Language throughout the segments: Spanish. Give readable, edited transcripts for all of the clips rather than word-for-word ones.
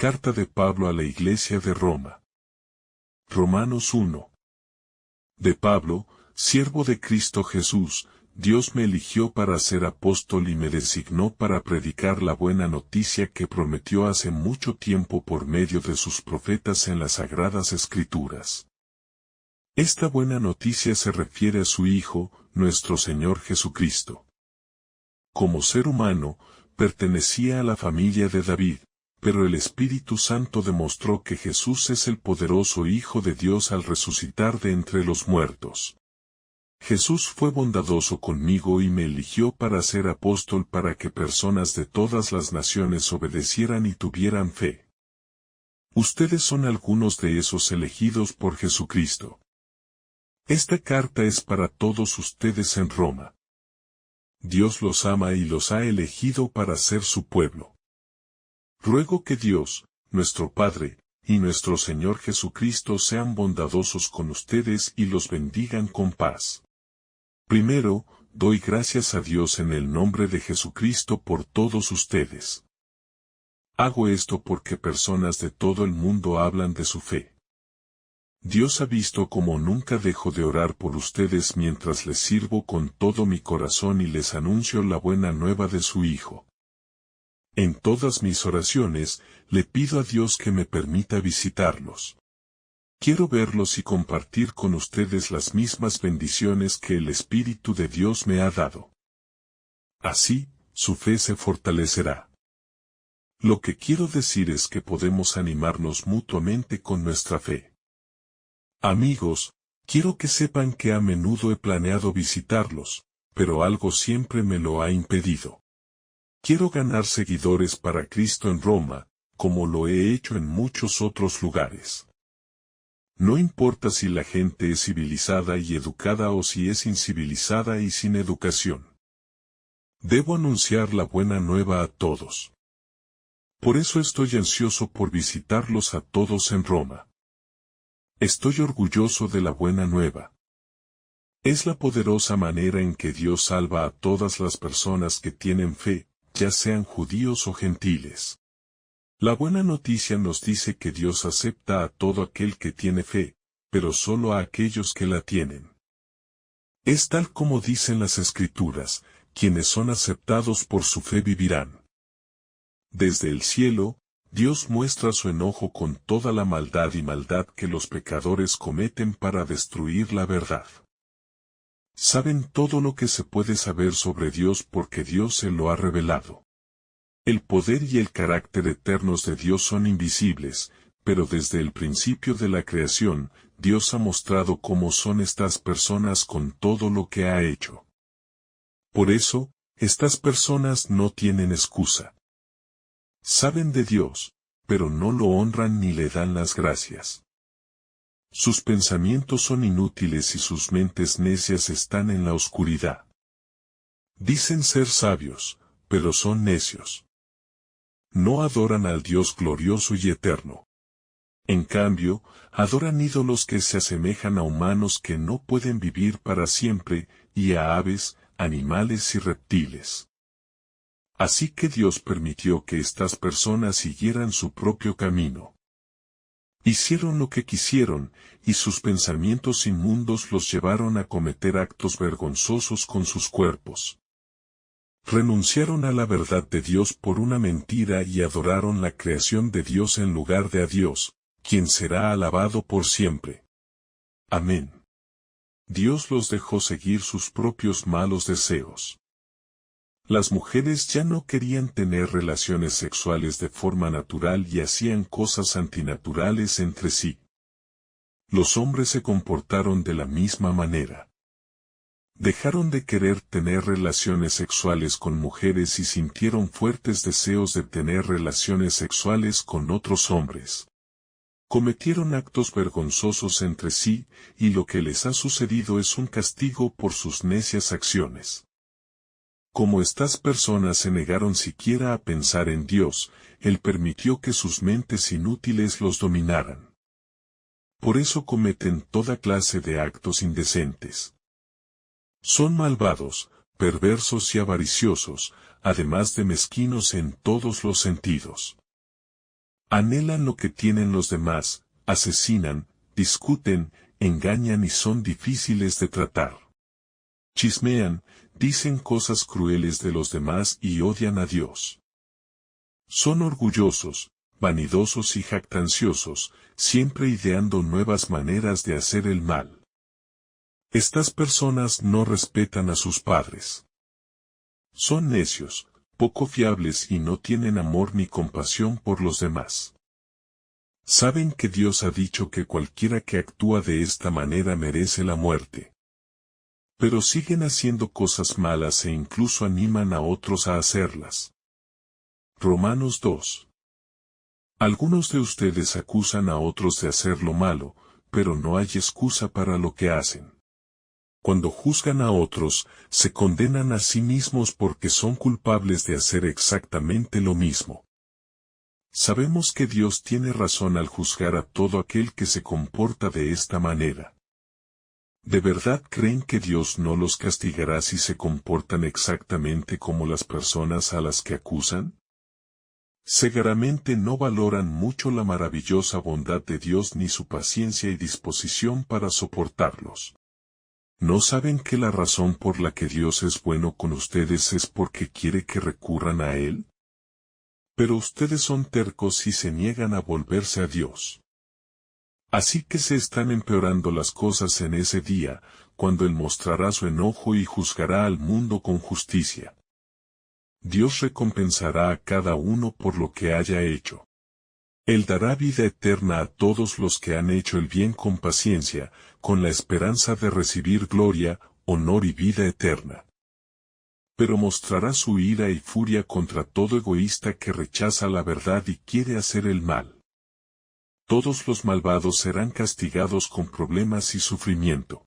Carta de Pablo a la Iglesia de Roma. Romanos 1. De Pablo, siervo de Cristo Jesús, Dios me eligió para ser apóstol y me designó para predicar la buena noticia que prometió hace mucho tiempo por medio de sus profetas en las Sagradas Escrituras. Esta buena noticia se refiere a su Hijo, nuestro Señor Jesucristo. Como ser humano, pertenecía a la familia de David, pero el Espíritu Santo demostró que Jesús es el poderoso Hijo de Dios al resucitar de entre los muertos. Jesús fue bondadoso conmigo y me eligió para ser apóstol para que personas de todas las naciones obedecieran y tuvieran fe. Ustedes son algunos de esos elegidos por Jesucristo. Esta carta es para todos ustedes en Roma. Dios los ama y los ha elegido para ser su pueblo. Ruego que Dios, nuestro Padre, y nuestro Señor Jesucristo sean bondadosos con ustedes y los bendigan con paz. Primero, doy gracias a Dios en el nombre de Jesucristo por todos ustedes. Hago esto porque personas de todo el mundo hablan de su fe. Dios ha visto cómo nunca dejo de orar por ustedes mientras les sirvo con todo mi corazón y les anuncio la buena nueva de su Hijo. En todas mis oraciones, le pido a Dios que me permita visitarlos. Quiero verlos y compartir con ustedes las mismas bendiciones que el Espíritu de Dios me ha dado. Así, su fe se fortalecerá. Lo que quiero decir es que podemos animarnos mutuamente con nuestra fe. Amigos, quiero que sepan que a menudo he planeado visitarlos, pero algo siempre me lo ha impedido. Quiero ganar seguidores para Cristo en Roma, como lo he hecho en muchos otros lugares. No importa si la gente es civilizada y educada o si es incivilizada y sin educación. Debo anunciar la buena nueva a todos. Por eso estoy ansioso por visitarlos a todos en Roma. Estoy orgulloso de la buena nueva. Es la poderosa manera en que Dios salva a todas las personas que tienen fe, ya sean judíos o gentiles. La buena noticia nos dice que Dios acepta a todo aquel que tiene fe, pero solo a aquellos que la tienen. Es tal como dicen las Escrituras, quienes son aceptados por su fe vivirán. Desde el cielo, Dios muestra su enojo con toda la maldad que los pecadores cometen para destruir la verdad. Saben todo lo que se puede saber sobre Dios porque Dios se lo ha revelado. El poder y el carácter eternos de Dios son invisibles, pero desde el principio de la creación, Dios ha mostrado cómo son estas personas con todo lo que ha hecho. Por eso, estas personas no tienen excusa. Saben de Dios, pero no lo honran ni le dan las gracias. Sus pensamientos son inútiles y sus mentes necias están en la oscuridad. Dicen ser sabios, pero son necios. No adoran al Dios glorioso y eterno. En cambio, adoran ídolos que se asemejan a humanos que no pueden vivir para siempre, y a aves, animales y reptiles. Así que Dios permitió que estas personas siguieran su propio camino. Hicieron lo que quisieron, y sus pensamientos inmundos los llevaron a cometer actos vergonzosos con sus cuerpos. Renunciaron a la verdad de Dios por una mentira y adoraron la creación de Dios en lugar de a Dios, quien será alabado por siempre. Amén. Dios los dejó seguir sus propios malos deseos. Las mujeres ya no querían tener relaciones sexuales de forma natural y hacían cosas antinaturales entre sí. Los hombres se comportaron de la misma manera. Dejaron de querer tener relaciones sexuales con mujeres y sintieron fuertes deseos de tener relaciones sexuales con otros hombres. Cometieron actos vergonzosos entre sí, y lo que les ha sucedido es un castigo por sus necias acciones. Como estas personas se negaron siquiera a pensar en Dios, Él permitió que sus mentes inútiles los dominaran. Por eso cometen toda clase de actos indecentes. Son malvados, perversos y avariciosos, además de mezquinos en todos los sentidos. Anhelan lo que tienen los demás, asesinan, discuten, engañan y son difíciles de tratar. Chismean, dicen cosas crueles de los demás y odian a Dios. Son orgullosos, vanidosos y jactanciosos, siempre ideando nuevas maneras de hacer el mal. Estas personas no respetan a sus padres. Son necios, poco fiables y no tienen amor ni compasión por los demás. Saben que Dios ha dicho que cualquiera que actúa de esta manera merece la muerte. Pero siguen haciendo cosas malas e incluso animan a otros a hacerlas. Romanos 2. Algunos de ustedes acusan a otros de hacer lo malo, pero no hay excusa para lo que hacen. Cuando juzgan a otros, se condenan a sí mismos porque son culpables de hacer exactamente lo mismo. Sabemos que Dios tiene razón al juzgar a todo aquel que se comporta de esta manera. ¿De verdad creen que Dios no los castigará si se comportan exactamente como las personas a las que acusan? Seguramente no valoran mucho la maravillosa bondad de Dios ni su paciencia y disposición para soportarlos. ¿No saben que la razón por la que Dios es bueno con ustedes es porque quiere que recurran a Él? Pero ustedes son tercos y se niegan a volverse a Dios. Así que se están empeorando las cosas en ese día, cuando Él mostrará su enojo y juzgará al mundo con justicia. Dios recompensará a cada uno por lo que haya hecho. Él dará vida eterna a todos los que han hecho el bien con paciencia, con la esperanza de recibir gloria, honor y vida eterna. Pero mostrará su ira y furia contra todo egoísta que rechaza la verdad y quiere hacer el mal. Todos los malvados serán castigados con problemas y sufrimiento.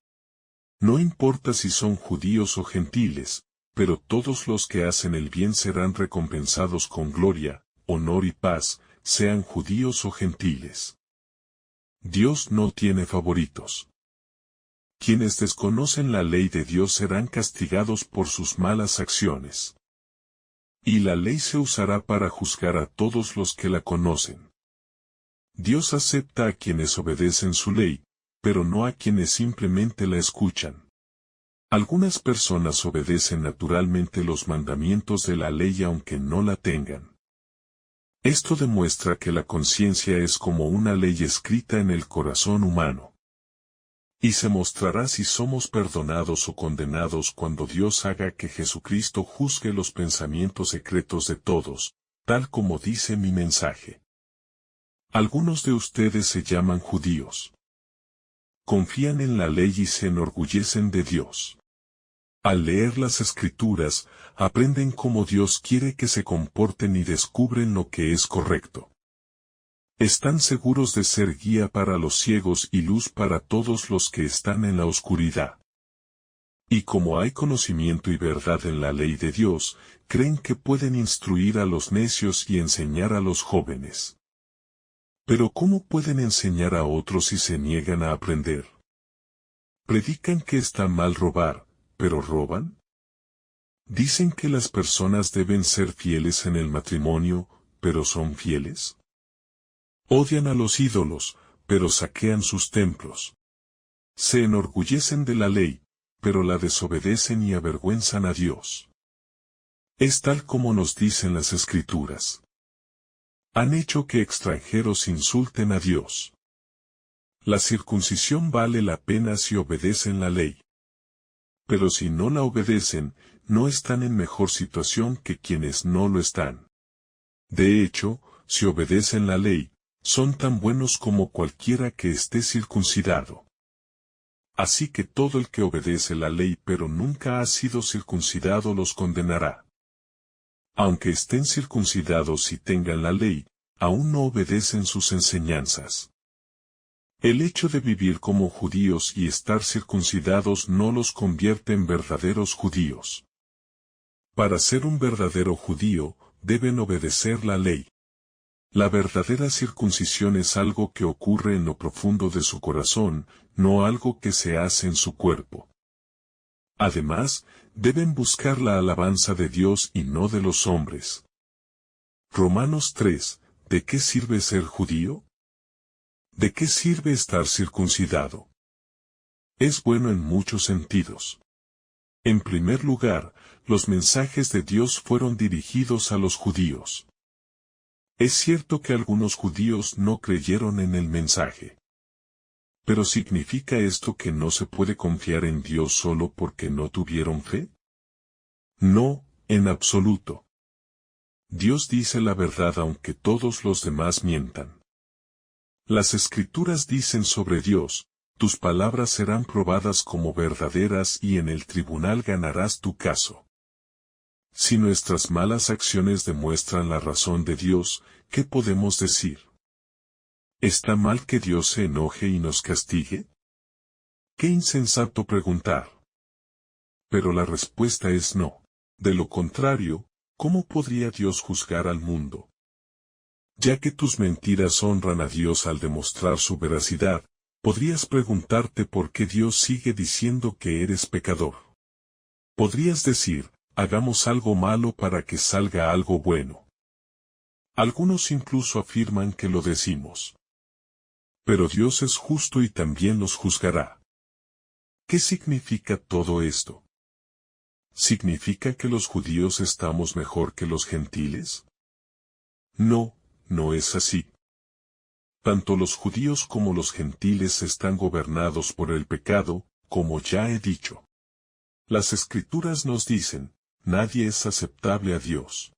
No importa si son judíos o gentiles, pero todos los que hacen el bien serán recompensados con gloria, honor y paz, sean judíos o gentiles. Dios no tiene favoritos. Quienes desconocen la ley de Dios serán castigados por sus malas acciones. Y la ley se usará para juzgar a todos los que la conocen. Dios acepta a quienes obedecen su ley, pero no a quienes simplemente la escuchan. Algunas personas obedecen naturalmente los mandamientos de la ley aunque no la tengan. Esto demuestra que la conciencia es como una ley escrita en el corazón humano. Y se mostrará si somos perdonados o condenados cuando Dios haga que Jesucristo juzgue los pensamientos secretos de todos, tal como dice mi mensaje. Algunos de ustedes se llaman judíos. Confían en la ley y se enorgullecen de Dios. Al leer las Escrituras, aprenden cómo Dios quiere que se comporten y descubren lo que es correcto. Están seguros de ser guía para los ciegos y luz para todos los que están en la oscuridad. Y como hay conocimiento y verdad en la ley de Dios, creen que pueden instruir a los necios y enseñar a los jóvenes. Pero ¿cómo pueden enseñar a otros si se niegan a aprender? Predican que está mal robar, ¿pero roban? Dicen que las personas deben ser fieles en el matrimonio, ¿pero son fieles? Odian a los ídolos, pero saquean sus templos. Se enorgullecen de la ley, pero la desobedecen y avergüenzan a Dios. Es tal como nos dicen las Escrituras. Han hecho que extranjeros insulten a Dios. La circuncisión vale la pena si obedecen la ley. Pero si no la obedecen, no están en mejor situación que quienes no lo están. De hecho, si obedecen la ley, son tan buenos como cualquiera que esté circuncidado. Así que todo el que obedece la ley pero nunca ha sido circuncidado los condenará. Aunque estén circuncidados y tengan la ley, aún no obedecen sus enseñanzas. El hecho de vivir como judíos y estar circuncidados no los convierte en verdaderos judíos. Para ser un verdadero judío, deben obedecer la ley. La verdadera circuncisión es algo que ocurre en lo profundo de su corazón, no algo que se hace en su cuerpo. Además, deben buscar la alabanza de Dios y no de los hombres. Romanos 3, ¿De qué sirve ser judío? ¿De qué sirve estar circuncidado? Es bueno en muchos sentidos. En primer lugar, los mensajes de Dios fueron dirigidos a los judíos. Es cierto que algunos judíos no creyeron en el mensaje. ¿Pero significa esto que no se puede confiar en Dios solo porque no tuvieron fe? No, en absoluto. Dios dice la verdad aunque todos los demás mientan. Las Escrituras dicen sobre Dios: tus palabras serán probadas como verdaderas y en el tribunal ganarás tu caso. Si nuestras malas acciones demuestran la razón de Dios, ¿qué podemos decir? ¿Está mal que Dios se enoje y nos castigue? ¡Qué insensato preguntar! Pero la respuesta es no. De lo contrario, ¿cómo podría Dios juzgar al mundo? Ya que tus mentiras honran a Dios al demostrar su veracidad, podrías preguntarte por qué Dios sigue diciendo que eres pecador. Podrías decir: hagamos algo malo para que salga algo bueno. Algunos incluso afirman que lo decimos. Pero Dios es justo y también los juzgará. ¿Qué significa todo esto? ¿Significa que los judíos estamos mejor que los gentiles? No, no es así. Tanto los judíos como los gentiles están gobernados por el pecado, como ya he dicho. Las Escrituras nos dicen: nadie es aceptable a Dios.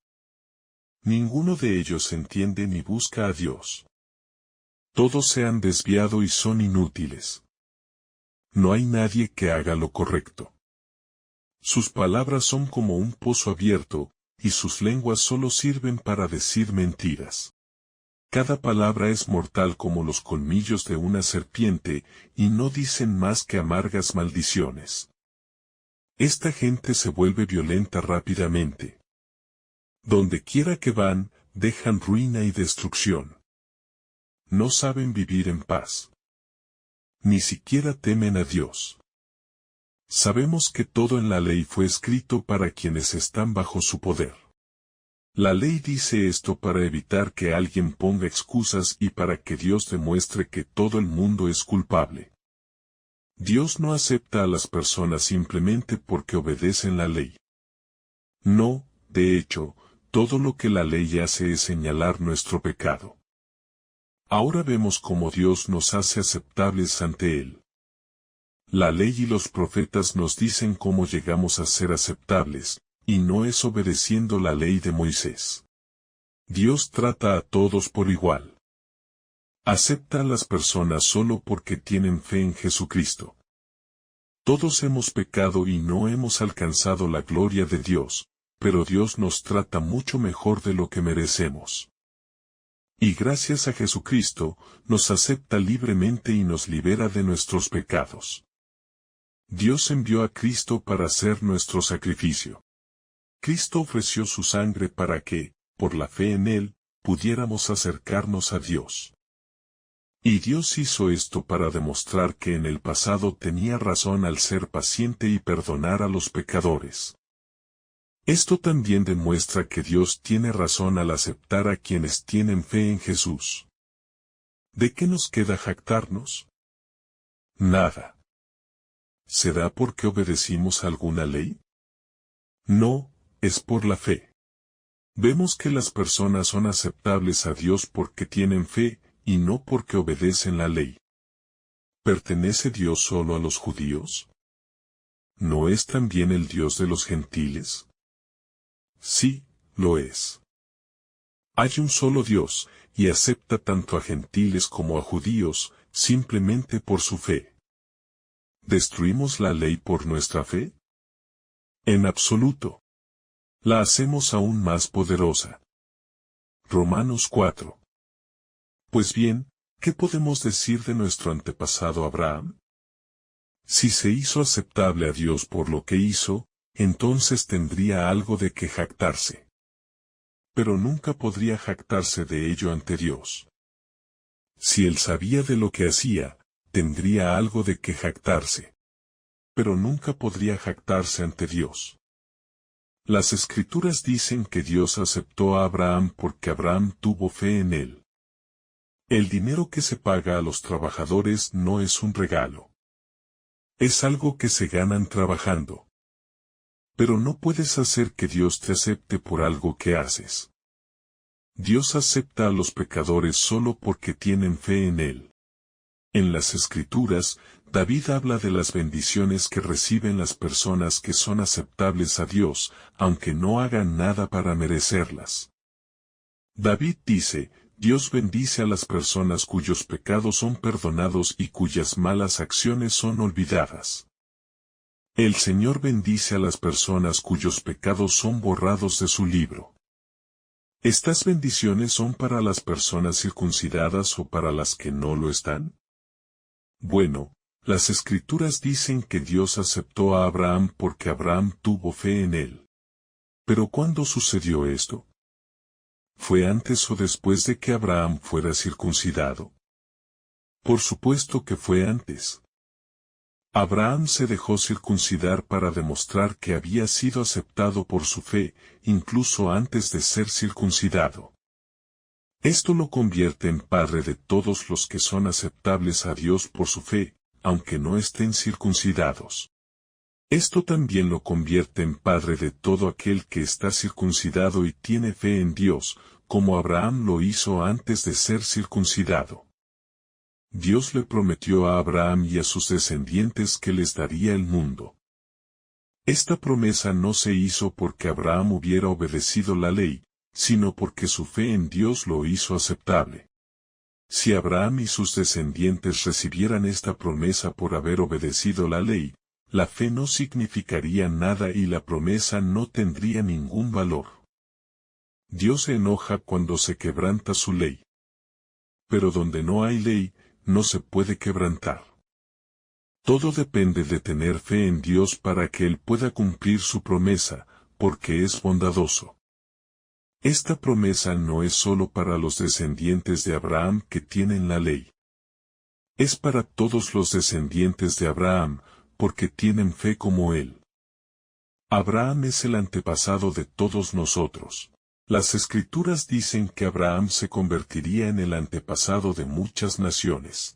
Ninguno de ellos entiende ni busca a Dios. Todos se han desviado y son inútiles. No hay nadie que haga lo correcto. Sus palabras son como un pozo abierto, y sus lenguas solo sirven para decir mentiras. Cada palabra es mortal como los colmillos de una serpiente, y no dicen más que amargas maldiciones. Esta gente se vuelve violenta rápidamente. Donde quiera que van, dejan ruina y destrucción. No saben vivir en paz. Ni siquiera temen a Dios. Sabemos que todo en la ley fue escrito para quienes están bajo su poder. La ley dice esto para evitar que alguien ponga excusas y para que Dios demuestre que todo el mundo es culpable. Dios no acepta a las personas simplemente porque obedecen la ley. No, de hecho, todo lo que la ley hace es señalar nuestro pecado. Ahora vemos cómo Dios nos hace aceptables ante Él. La ley y los profetas nos dicen cómo llegamos a ser aceptables, y no es obedeciendo la ley de Moisés. Dios trata a todos por igual. Acepta a las personas solo porque tienen fe en Jesucristo. Todos hemos pecado y no hemos alcanzado la gloria de Dios, pero Dios nos trata mucho mejor de lo que merecemos. Y gracias a Jesucristo, nos acepta libremente y nos libera de nuestros pecados. Dios envió a Cristo para ser nuestro sacrificio. Cristo ofreció su sangre para que, por la fe en Él, pudiéramos acercarnos a Dios. Y Dios hizo esto para demostrar que en el pasado tenía razón al ser paciente y perdonar a los pecadores. Esto también demuestra que Dios tiene razón al aceptar a quienes tienen fe en Jesús. ¿De qué nos queda jactarnos? Nada. ¿Será porque obedecimos alguna ley? No, es por la fe. Vemos que las personas son aceptables a Dios porque tienen fe, y no porque obedecen la ley. ¿Pertenece Dios solo a los judíos? ¿No es también el Dios de los gentiles? Sí, lo es. Hay un solo Dios, y acepta tanto a gentiles como a judíos, simplemente por su fe. ¿Destruimos la ley por nuestra fe? En absoluto. La hacemos aún más poderosa. Romanos 4. Pues bien, ¿qué podemos decir de nuestro antepasado Abraham? Si se hizo aceptable a Dios por lo que hizo, entonces tendría algo de que jactarse. Pero nunca podría jactarse de ello ante Dios. Si él sabía de lo que hacía, tendría algo de que jactarse. Pero nunca podría jactarse ante Dios. Las Escrituras dicen que Dios aceptó a Abraham porque Abraham tuvo fe en él. El dinero que se paga a los trabajadores no es un regalo. Es algo que se ganan trabajando. Pero no puedes hacer que Dios te acepte por algo que haces. Dios acepta a los pecadores solo porque tienen fe en Él. En las Escrituras, David habla de las bendiciones que reciben las personas que son aceptables a Dios, aunque no hagan nada para merecerlas. David dice, Dios bendice a las personas cuyos pecados son perdonados y cuyas malas acciones son olvidadas. El Señor bendice a las personas cuyos pecados son borrados de su libro. ¿Estas bendiciones son para las personas circuncidadas o para las que no lo están? Bueno, las Escrituras dicen que Dios aceptó a Abraham porque Abraham tuvo fe en él. ¿Pero cuándo sucedió esto? ¿Fue antes o después de que Abraham fuera circuncidado? Por supuesto que fue antes. Abraham se dejó circuncidar para demostrar que había sido aceptado por su fe, incluso antes de ser circuncidado. Esto lo convierte en padre de todos los que son aceptables a Dios por su fe, aunque no estén circuncidados. Esto también lo convierte en padre de todo aquel que está circuncidado y tiene fe en Dios, como Abraham lo hizo antes de ser circuncidado. Dios le prometió a Abraham y a sus descendientes que les daría el mundo. Esta promesa no se hizo porque Abraham hubiera obedecido la ley, sino porque su fe en Dios lo hizo aceptable. Si Abraham y sus descendientes recibieran esta promesa por haber obedecido la ley, la fe no significaría nada y la promesa no tendría ningún valor. Dios se enoja cuando se quebranta su ley. Pero donde no hay ley, no se puede quebrantar. Todo depende de tener fe en Dios para que Él pueda cumplir su promesa, porque es bondadoso. Esta promesa no es solo para los descendientes de Abraham que tienen la ley. Es para todos los descendientes de Abraham, porque tienen fe como él. Abraham es el antepasado de todos nosotros. Las Escrituras dicen que Abraham se convertiría en el antepasado de muchas naciones.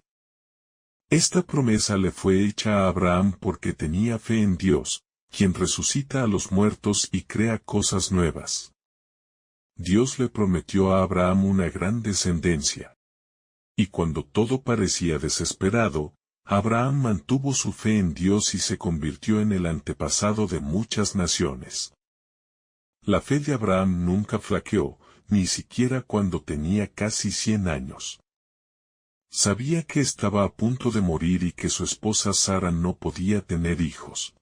Esta promesa le fue hecha a Abraham porque tenía fe en Dios, quien resucita a los muertos y crea cosas nuevas. Dios le prometió a Abraham una gran descendencia. Y cuando todo parecía desesperado, Abraham mantuvo su fe en Dios y se convirtió en el antepasado de muchas naciones. La fe de Abraham nunca flaqueó, ni siquiera cuando tenía casi 100 años. Sabía que estaba a punto de morir y que su esposa Sara no podía tener hijos.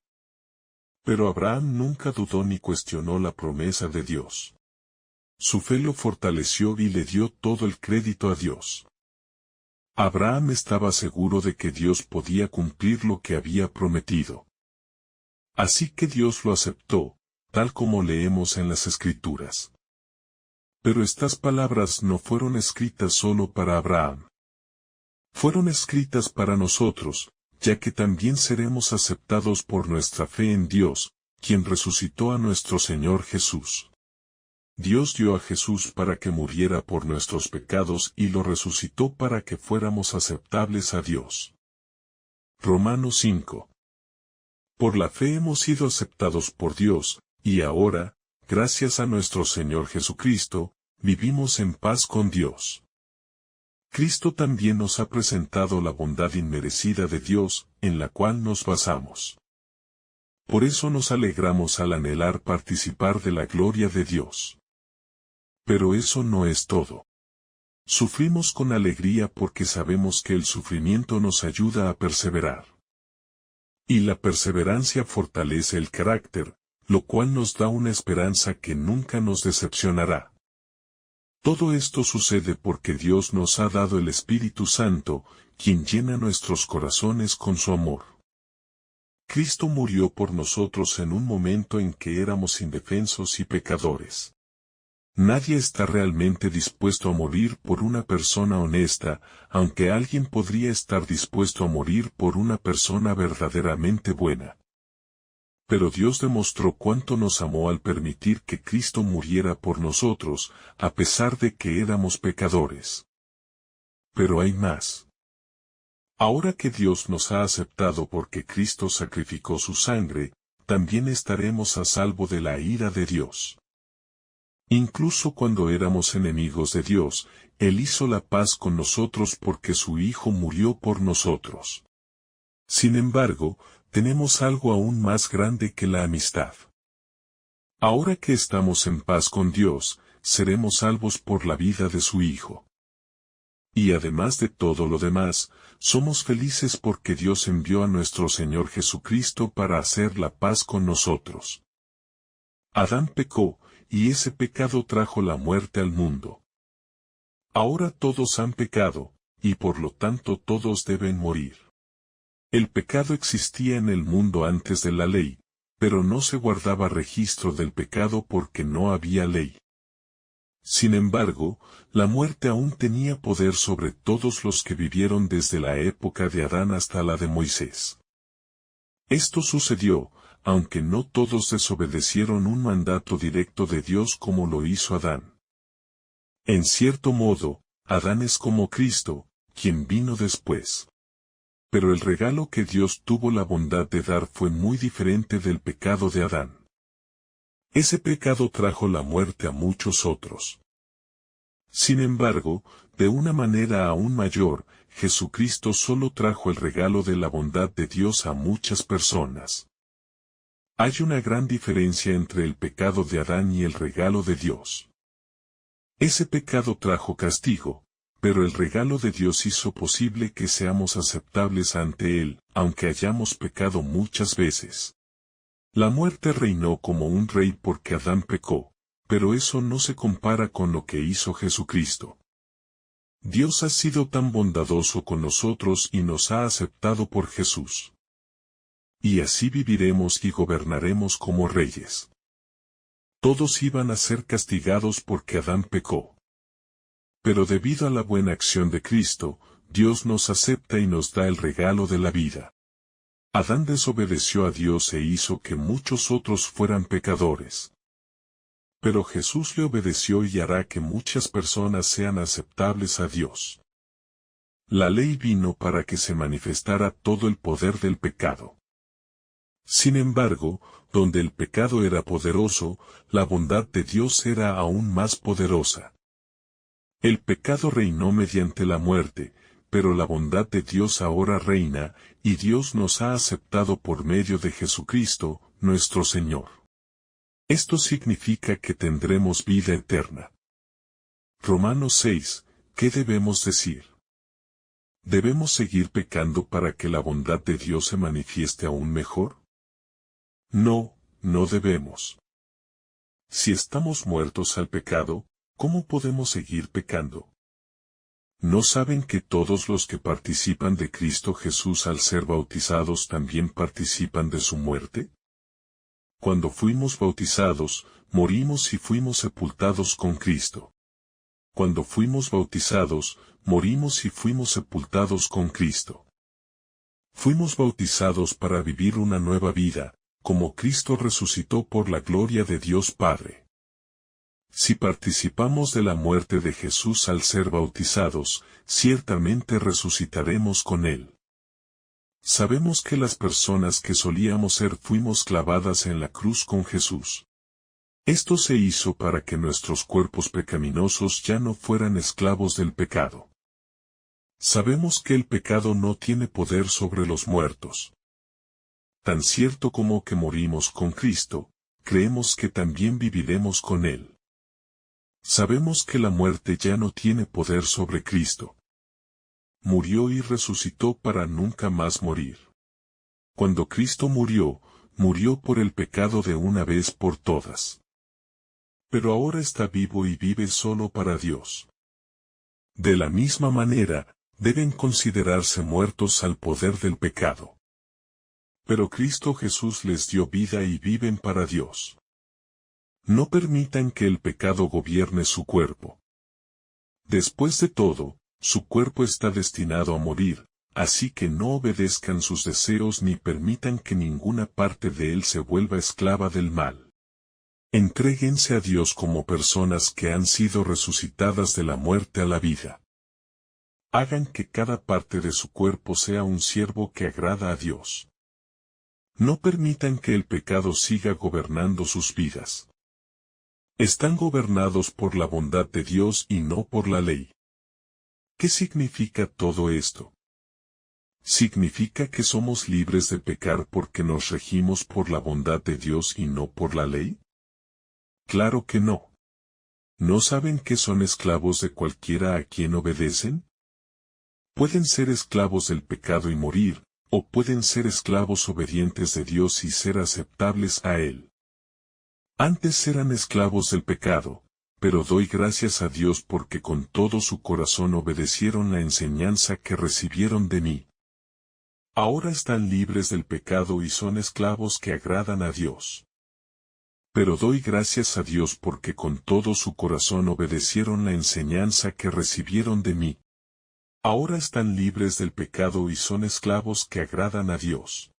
Pero Abraham nunca dudó ni cuestionó la promesa de Dios. Su fe lo fortaleció y le dio todo el crédito a Dios. Abraham estaba seguro de que Dios podía cumplir lo que había prometido. Así que Dios lo aceptó, tal como leemos en las Escrituras. Pero estas palabras no fueron escritas solo para Abraham. Fueron escritas para nosotros, ya que también seremos aceptados por nuestra fe en Dios, quien resucitó a nuestro Señor Jesús. Dios dio a Jesús para que muriera por nuestros pecados y lo resucitó para que fuéramos aceptables a Dios. Romanos 5. Por la fe hemos sido aceptados por Dios, y ahora, gracias a nuestro Señor Jesucristo, vivimos en paz con Dios. Cristo también nos ha presentado la bondad inmerecida de Dios, en la cual nos basamos. Por eso nos alegramos al anhelar participar de la gloria de Dios. Pero eso no es todo. Sufrimos con alegría porque sabemos que el sufrimiento nos ayuda a perseverar. Y la perseverancia fortalece el carácter, lo cual nos da una esperanza que nunca nos decepcionará. Todo esto sucede porque Dios nos ha dado el Espíritu Santo, quien llena nuestros corazones con su amor. Cristo murió por nosotros en un momento en que éramos indefensos y pecadores. Nadie está realmente dispuesto a morir por una persona honesta, aunque alguien podría estar dispuesto a morir por una persona verdaderamente buena. Pero Dios demostró cuánto nos amó al permitir que Cristo muriera por nosotros, a pesar de que éramos pecadores. Pero hay más. Ahora que Dios nos ha aceptado porque Cristo sacrificó su sangre, también estaremos a salvo de la ira de Dios. Incluso cuando éramos enemigos de Dios, Él hizo la paz con nosotros porque su Hijo murió por nosotros. Sin embargo, tenemos algo aún más grande que la amistad. Ahora que estamos en paz con Dios, seremos salvos por la vida de su Hijo. Y además de todo lo demás, somos felices porque Dios envió a nuestro Señor Jesucristo para hacer la paz con nosotros. Adán pecó, y ese pecado trajo la muerte al mundo. Ahora todos han pecado, y por lo tanto todos deben morir. El pecado existía en el mundo antes de la ley, pero no se guardaba registro del pecado porque no había ley. Sin embargo, la muerte aún tenía poder sobre todos los que vivieron desde la época de Adán hasta la de Moisés. Esto sucedió, aunque no todos desobedecieron un mandato directo de Dios como lo hizo Adán. En cierto modo, Adán es como Cristo, quien vino después. Pero el regalo que Dios tuvo la bondad de dar fue muy diferente del pecado de Adán. Ese pecado trajo la muerte a muchos otros. Sin embargo, de una manera aún mayor, Jesucristo solo trajo el regalo de la bondad de Dios a muchas personas. Hay una gran diferencia entre el pecado de Adán y el regalo de Dios. Ese pecado trajo castigo, pero el regalo de Dios hizo posible que seamos aceptables ante Él, aunque hayamos pecado muchas veces. La muerte reinó como un rey porque Adán pecó, pero eso no se compara con lo que hizo Jesucristo. Dios ha sido tan bondadoso con nosotros y nos ha aceptado por Jesús. Y así viviremos y gobernaremos como reyes. Todos iban a ser castigados porque Adán pecó. Pero debido a la buena acción de Cristo, Dios nos acepta y nos da el regalo de la vida. Adán desobedeció a Dios e hizo que muchos otros fueran pecadores. Pero Jesús le obedeció y hará que muchas personas sean aceptables a Dios. La ley vino para que se manifestara todo el poder del pecado. Sin embargo, donde el pecado era poderoso, la bondad de Dios era aún más poderosa. El pecado reinó mediante la muerte, pero la bondad de Dios ahora reina, y Dios nos ha aceptado por medio de Jesucristo, nuestro Señor. Esto significa que tendremos vida eterna. Romanos 6, ¿qué debemos decir? ¿Debemos seguir pecando para que la bondad de Dios se manifieste aún mejor? No, no debemos. Si estamos muertos al pecado, ¿cómo podemos seguir pecando? ¿No saben que todos los que participan de Cristo Jesús al ser bautizados también participan de su muerte? Cuando fuimos bautizados, morimos y fuimos sepultados con Cristo. Cuando fuimos bautizados, morimos y fuimos sepultados con Cristo. Fuimos bautizados para vivir una nueva vida, como Cristo resucitó por la gloria de Dios Padre. Si participamos de la muerte de Jesús al ser bautizados, ciertamente resucitaremos con Él. Sabemos que las personas que solíamos ser fuimos clavadas en la cruz con Jesús. Esto se hizo para que nuestros cuerpos pecaminosos ya no fueran esclavos del pecado. Sabemos que el pecado no tiene poder sobre los muertos. Tan cierto como que morimos con Cristo, creemos que también viviremos con Él. Sabemos que la muerte ya no tiene poder sobre Cristo. Murió y resucitó para nunca más morir. Cuando Cristo murió, murió por el pecado de una vez por todas. Pero ahora está vivo y vive solo para Dios. De la misma manera, deben considerarse muertos al poder del pecado. Pero Cristo Jesús les dio vida y viven para Dios. No permitan que el pecado gobierne su cuerpo. Después de todo, su cuerpo está destinado a morir, así que no obedezcan sus deseos ni permitan que ninguna parte de él se vuelva esclava del mal. Entréguense a Dios como personas que han sido resucitadas de la muerte a la vida. Hagan que cada parte de su cuerpo sea un siervo que agrada a Dios. No permitan que el pecado siga gobernando sus vidas. Están gobernados por la bondad de Dios y no por la ley. ¿Qué significa todo esto? ¿Significa que somos libres de pecar porque nos regimos por la bondad de Dios y no por la ley? Claro que no. ¿No saben que son esclavos de cualquiera a quien obedecen? Pueden ser esclavos del pecado y morir, o pueden ser esclavos obedientes de Dios y ser aceptables a Él. Antes eran esclavos del pecado, pero doy gracias a Dios porque con todo su corazón obedecieron la enseñanza que recibieron de mí. Ahora están libres del pecado y son esclavos que agradan a Dios. Pero doy gracias a Dios porque con todo su corazón obedecieron la enseñanza que recibieron de mí. Ahora están libres del pecado y son esclavos que agradan a Dios.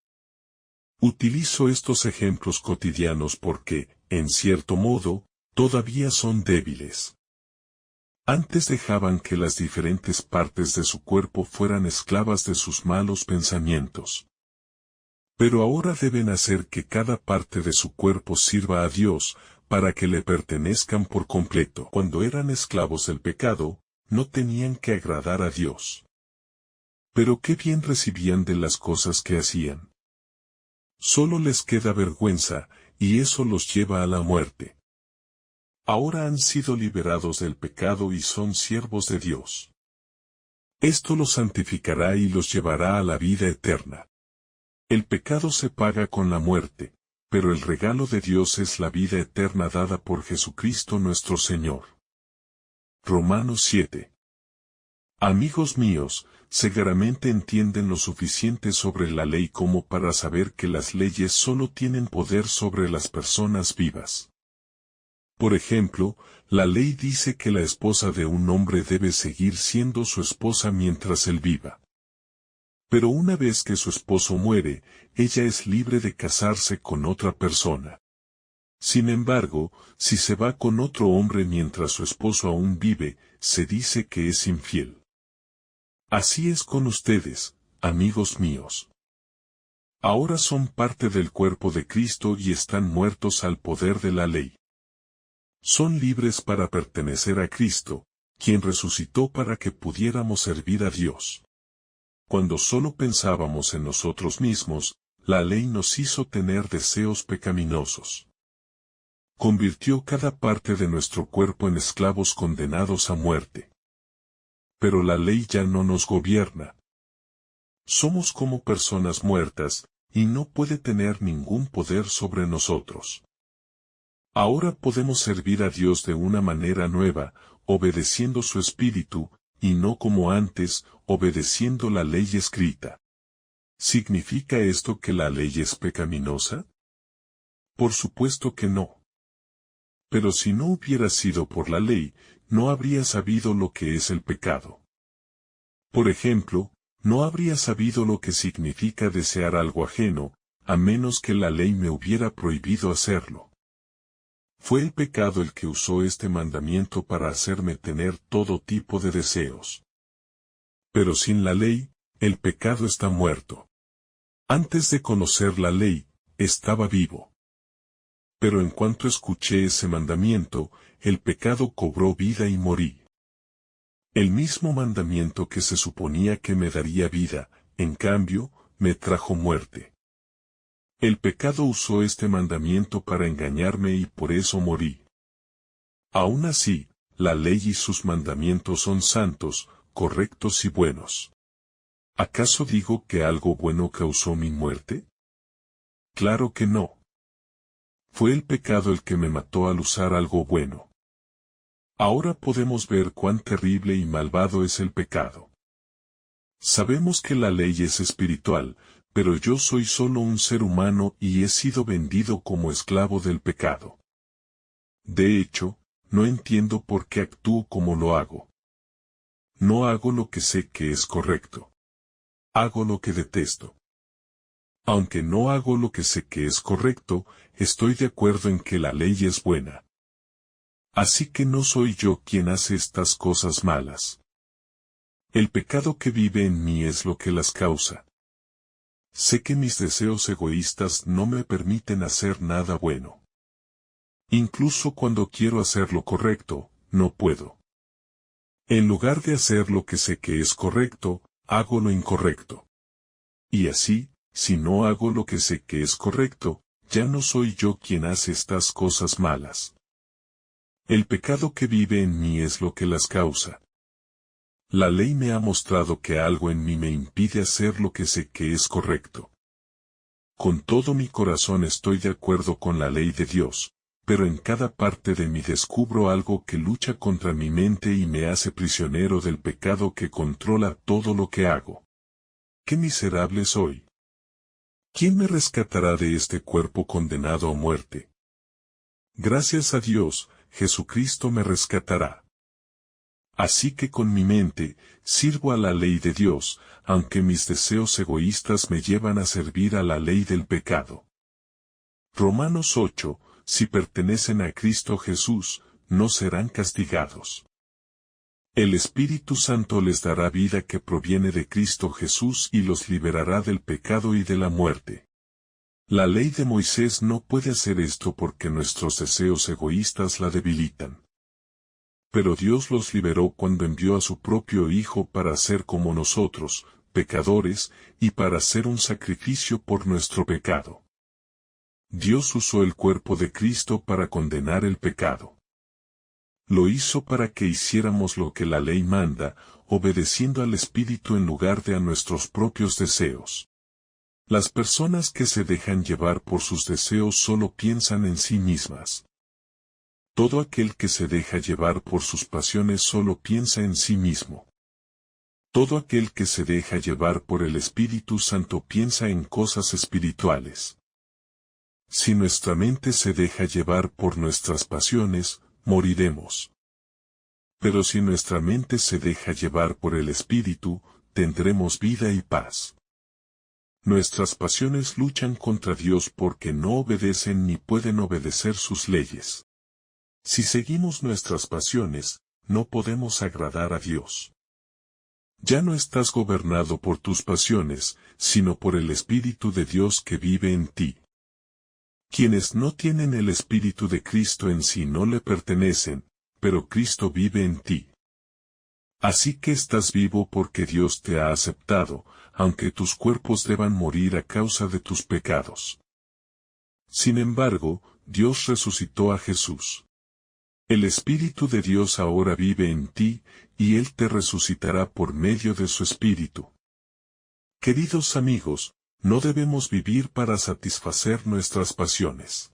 Utilizo estos ejemplos cotidianos porque, en cierto modo, todavía son débiles. Antes dejaban que las diferentes partes de su cuerpo fueran esclavas de sus malos pensamientos. Pero ahora deben hacer que cada parte de su cuerpo sirva a Dios, para que le pertenezcan por completo. Cuando eran esclavos del pecado, no tenían que agradar a Dios. Pero qué bien recibían de las cosas que hacían. Solo les queda vergüenza, y eso los lleva a la muerte. Ahora han sido liberados del pecado y son siervos de Dios. Esto los santificará y los llevará a la vida eterna. El pecado se paga con la muerte, pero el regalo de Dios es la vida eterna dada por Jesucristo nuestro Señor. Romanos 7. Amigos míos, seguramente entienden lo suficiente sobre la ley como para saber que las leyes solo tienen poder sobre las personas vivas. Por ejemplo, la ley dice que la esposa de un hombre debe seguir siendo su esposa mientras él viva. Pero una vez que su esposo muere, ella es libre de casarse con otra persona. Sin embargo, si se va con otro hombre mientras su esposo aún vive, se dice que es infiel. Así es con ustedes, amigos míos. Ahora son parte del cuerpo de Cristo y están muertos al poder de la ley. Son libres para pertenecer a Cristo, quien resucitó para que pudiéramos servir a Dios. Cuando solo pensábamos en nosotros mismos, la ley nos hizo tener deseos pecaminosos. Convirtió cada parte de nuestro cuerpo en esclavos condenados a muerte. Pero la ley ya no nos gobierna. Somos como personas muertas, y no puede tener ningún poder sobre nosotros. Ahora podemos servir a Dios de una manera nueva, obedeciendo su espíritu, y no como antes, obedeciendo la ley escrita. ¿Significa esto que la ley es pecaminosa? Por supuesto que no. Pero si no hubiera sido por la ley, no habría sabido lo que es el pecado. Por ejemplo, no habría sabido lo que significa desear algo ajeno, a menos que la ley me hubiera prohibido hacerlo. Fue el pecado el que usó este mandamiento para hacerme tener todo tipo de deseos. Pero sin la ley, el pecado está muerto. Antes de conocer la ley, estaba vivo. Pero en cuanto escuché ese mandamiento, el pecado cobró vida y morí. El mismo mandamiento que se suponía que me daría vida, en cambio, me trajo muerte. El pecado usó este mandamiento para engañarme y por eso morí. Aún así, la ley y sus mandamientos son santos, correctos y buenos. ¿Acaso digo que algo bueno causó mi muerte? Claro que no. Fue el pecado el que me mató al usar algo bueno. Ahora podemos ver cuán terrible y malvado es el pecado. Sabemos que la ley es espiritual, pero yo soy solo un ser humano y he sido vendido como esclavo del pecado. De hecho, no entiendo por qué actúo como lo hago. No hago lo que sé que es correcto. hago lo que detesto. Aunque no hago lo que sé que es correcto, estoy de acuerdo en que la ley es buena. Así que no soy yo quien hace estas cosas malas. El pecado que vive en mí es lo que las causa. Sé que mis deseos egoístas no me permiten hacer nada bueno. Incluso cuando quiero hacer lo correcto, no puedo. En lugar de hacer lo que sé que es correcto, hago lo incorrecto. Y así, si no hago lo que sé que es correcto, ya no soy yo quien hace estas cosas malas. El pecado que vive en mí es lo que las causa. La ley me ha mostrado que algo en mí me impide hacer lo que sé que es correcto. Con todo mi corazón estoy de acuerdo con la ley de Dios, pero en cada parte de mí descubro algo que lucha contra mi mente y me hace prisionero del pecado que controla todo lo que hago. ¡Qué miserable soy! ¿Quién me rescatará de este cuerpo condenado a muerte? Gracias a Dios, Jesucristo me rescatará. Así que con mi mente, sirvo a la ley de Dios, aunque mis deseos egoístas me llevan a servir a la ley del pecado. Romanos 8, si pertenecen a Cristo Jesús, no serán castigados. El Espíritu Santo les dará vida que proviene de Cristo Jesús y los liberará del pecado y de la muerte. La ley de Moisés no puede hacer esto porque nuestros deseos egoístas la debilitan. Pero Dios los liberó cuando envió a su propio Hijo para ser como nosotros, pecadores, y para hacer un sacrificio por nuestro pecado. Dios usó el cuerpo de Cristo para condenar el pecado. Lo hizo para que hiciéramos lo que la ley manda, obedeciendo al Espíritu en lugar de a nuestros propios deseos. Las personas que se dejan llevar por sus deseos solo piensan en sí mismas. Todo aquel que se deja llevar por sus pasiones solo piensa en sí mismo. Todo aquel que se deja llevar por el Espíritu Santo piensa en cosas espirituales. Si nuestra mente se deja llevar por nuestras pasiones, moriremos. Pero si nuestra mente se deja llevar por el Espíritu, tendremos vida y paz. Nuestras pasiones luchan contra Dios porque no obedecen ni pueden obedecer sus leyes. Si seguimos nuestras pasiones, no podemos agradar a Dios. Ya no estás gobernado por tus pasiones, sino por el Espíritu de Dios que vive en ti. Quienes no tienen el Espíritu de Cristo en sí no le pertenecen, pero Cristo vive en ti. Así que estás vivo porque Dios te ha aceptado, aunque tus cuerpos deban morir a causa de tus pecados. Sin embargo, Dios resucitó a Jesús. El Espíritu de Dios ahora vive en ti, y Él te resucitará por medio de su Espíritu. Queridos amigos, no debemos vivir para satisfacer nuestras pasiones.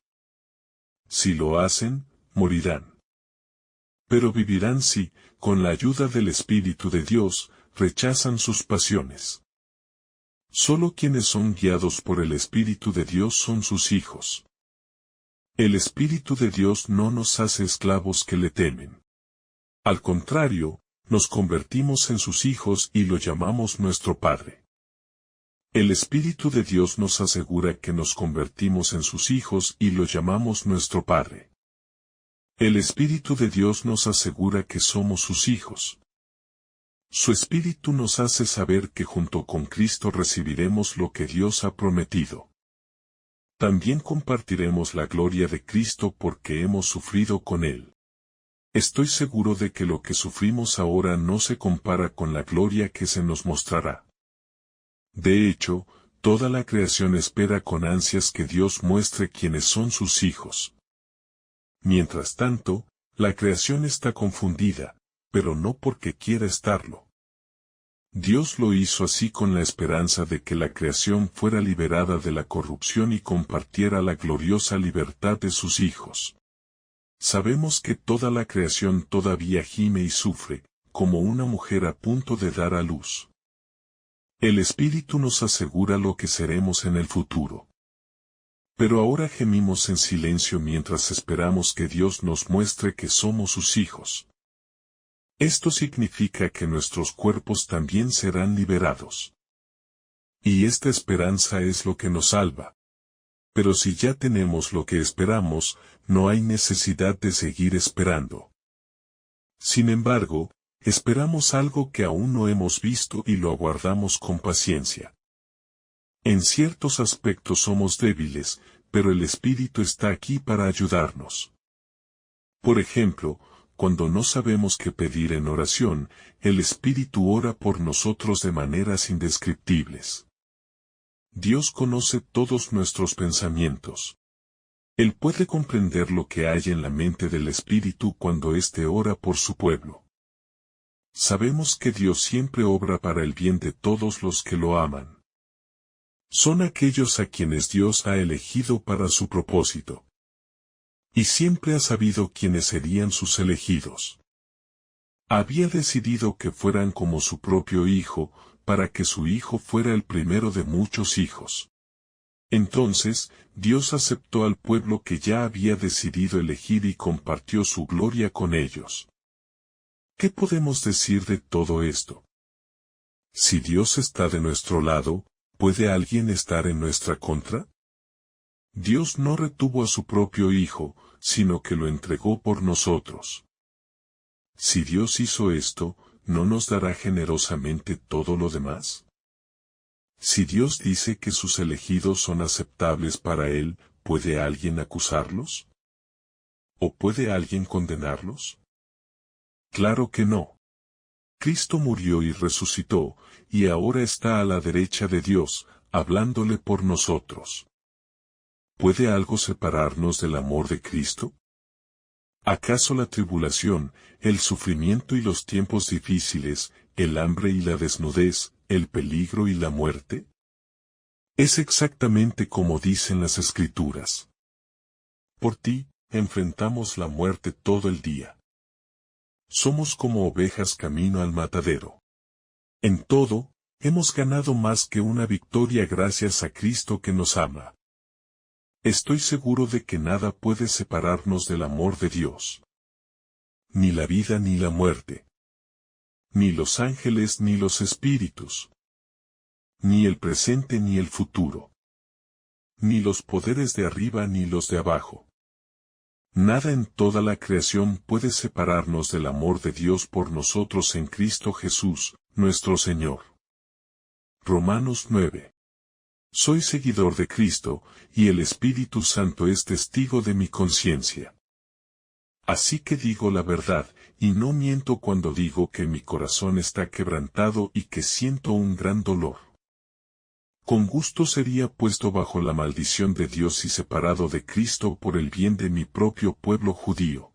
Si lo hacen, morirán. Pero vivirán si, con la ayuda del Espíritu de Dios, rechazan sus pasiones. Solo quienes son guiados por el Espíritu de Dios son sus hijos. El Espíritu de Dios no nos hace esclavos que le temen. Al contrario, nos convertimos en sus hijos y lo llamamos nuestro Padre. El Espíritu de Dios nos asegura que nos convertimos en sus hijos y lo llamamos nuestro Padre. El Espíritu de Dios nos asegura que somos sus hijos. Su Espíritu nos hace saber que junto con Cristo recibiremos lo que Dios ha prometido. También compartiremos la gloria de Cristo porque hemos sufrido con Él. Estoy seguro de que lo que sufrimos ahora no se compara con la gloria que se nos mostrará. De hecho, toda la creación espera con ansias que Dios muestre quiénes son sus hijos. Mientras tanto, la creación está confundida, pero no porque quiera estarlo. Dios lo hizo así con la esperanza de que la creación fuera liberada de la corrupción y compartiera la gloriosa libertad de sus hijos. Sabemos que toda la creación todavía gime y sufre, como una mujer a punto de dar a luz. El Espíritu nos asegura lo que seremos en el futuro. Pero ahora gemimos en silencio mientras esperamos que Dios nos muestre que somos sus hijos. Esto significa que nuestros cuerpos también serán liberados. Y esta esperanza es lo que nos salva. Pero si ya tenemos lo que esperamos, no hay necesidad de seguir esperando. Sin embargo, esperamos algo que aún no hemos visto y lo aguardamos con paciencia. En ciertos aspectos somos débiles, pero el Espíritu está aquí para ayudarnos. Por ejemplo, cuando no sabemos qué pedir en oración, el Espíritu ora por nosotros de maneras indescriptibles. Dios conoce todos nuestros pensamientos. Él puede comprender lo que hay en la mente del Espíritu cuando éste ora por su pueblo. Sabemos que Dios siempre obra para el bien de todos los que lo aman. Son aquellos a quienes Dios ha elegido para su propósito. Y siempre ha sabido quiénes serían sus elegidos. Había decidido que fueran como su propio hijo, para que su hijo fuera el primero de muchos hijos. Entonces, Dios aceptó al pueblo que ya había decidido elegir y compartió su gloria con ellos. ¿Qué podemos decir de todo esto? Si Dios está de nuestro lado, ¿puede alguien estar en nuestra contra? Dios no retuvo a su propio Hijo, sino que lo entregó por nosotros. Si Dios hizo esto, ¿no nos dará generosamente todo lo demás? Si Dios dice que sus elegidos son aceptables para Él, ¿puede alguien acusarlos? ¿O puede alguien condenarlos? Claro que no. Cristo murió y resucitó, y ahora está a la derecha de Dios, hablándole por nosotros. ¿Puede algo separarnos del amor de Cristo? ¿Acaso la tribulación, el sufrimiento y los tiempos difíciles, el hambre y la desnudez, el peligro y la muerte? Es exactamente como dicen las Escrituras. Por ti, enfrentamos la muerte todo el día. Somos como ovejas camino al matadero. En todo, hemos ganado más que una victoria gracias a Cristo que nos ama. Estoy seguro de que nada puede separarnos del amor de Dios. Ni la vida ni la muerte. Ni los ángeles ni los espíritus. Ni el presente ni el futuro. Ni los poderes de arriba ni los de abajo. Nada en toda la creación puede separarnos del amor de Dios por nosotros en Cristo Jesús, nuestro Señor. Romanos 9. Soy seguidor de Cristo, y el Espíritu Santo es testigo de mi conciencia. Así que digo la verdad, y no miento cuando digo que mi corazón está quebrantado y que siento un gran dolor. Con gusto sería puesto bajo la maldición de Dios y separado de Cristo por el bien de mi propio pueblo judío.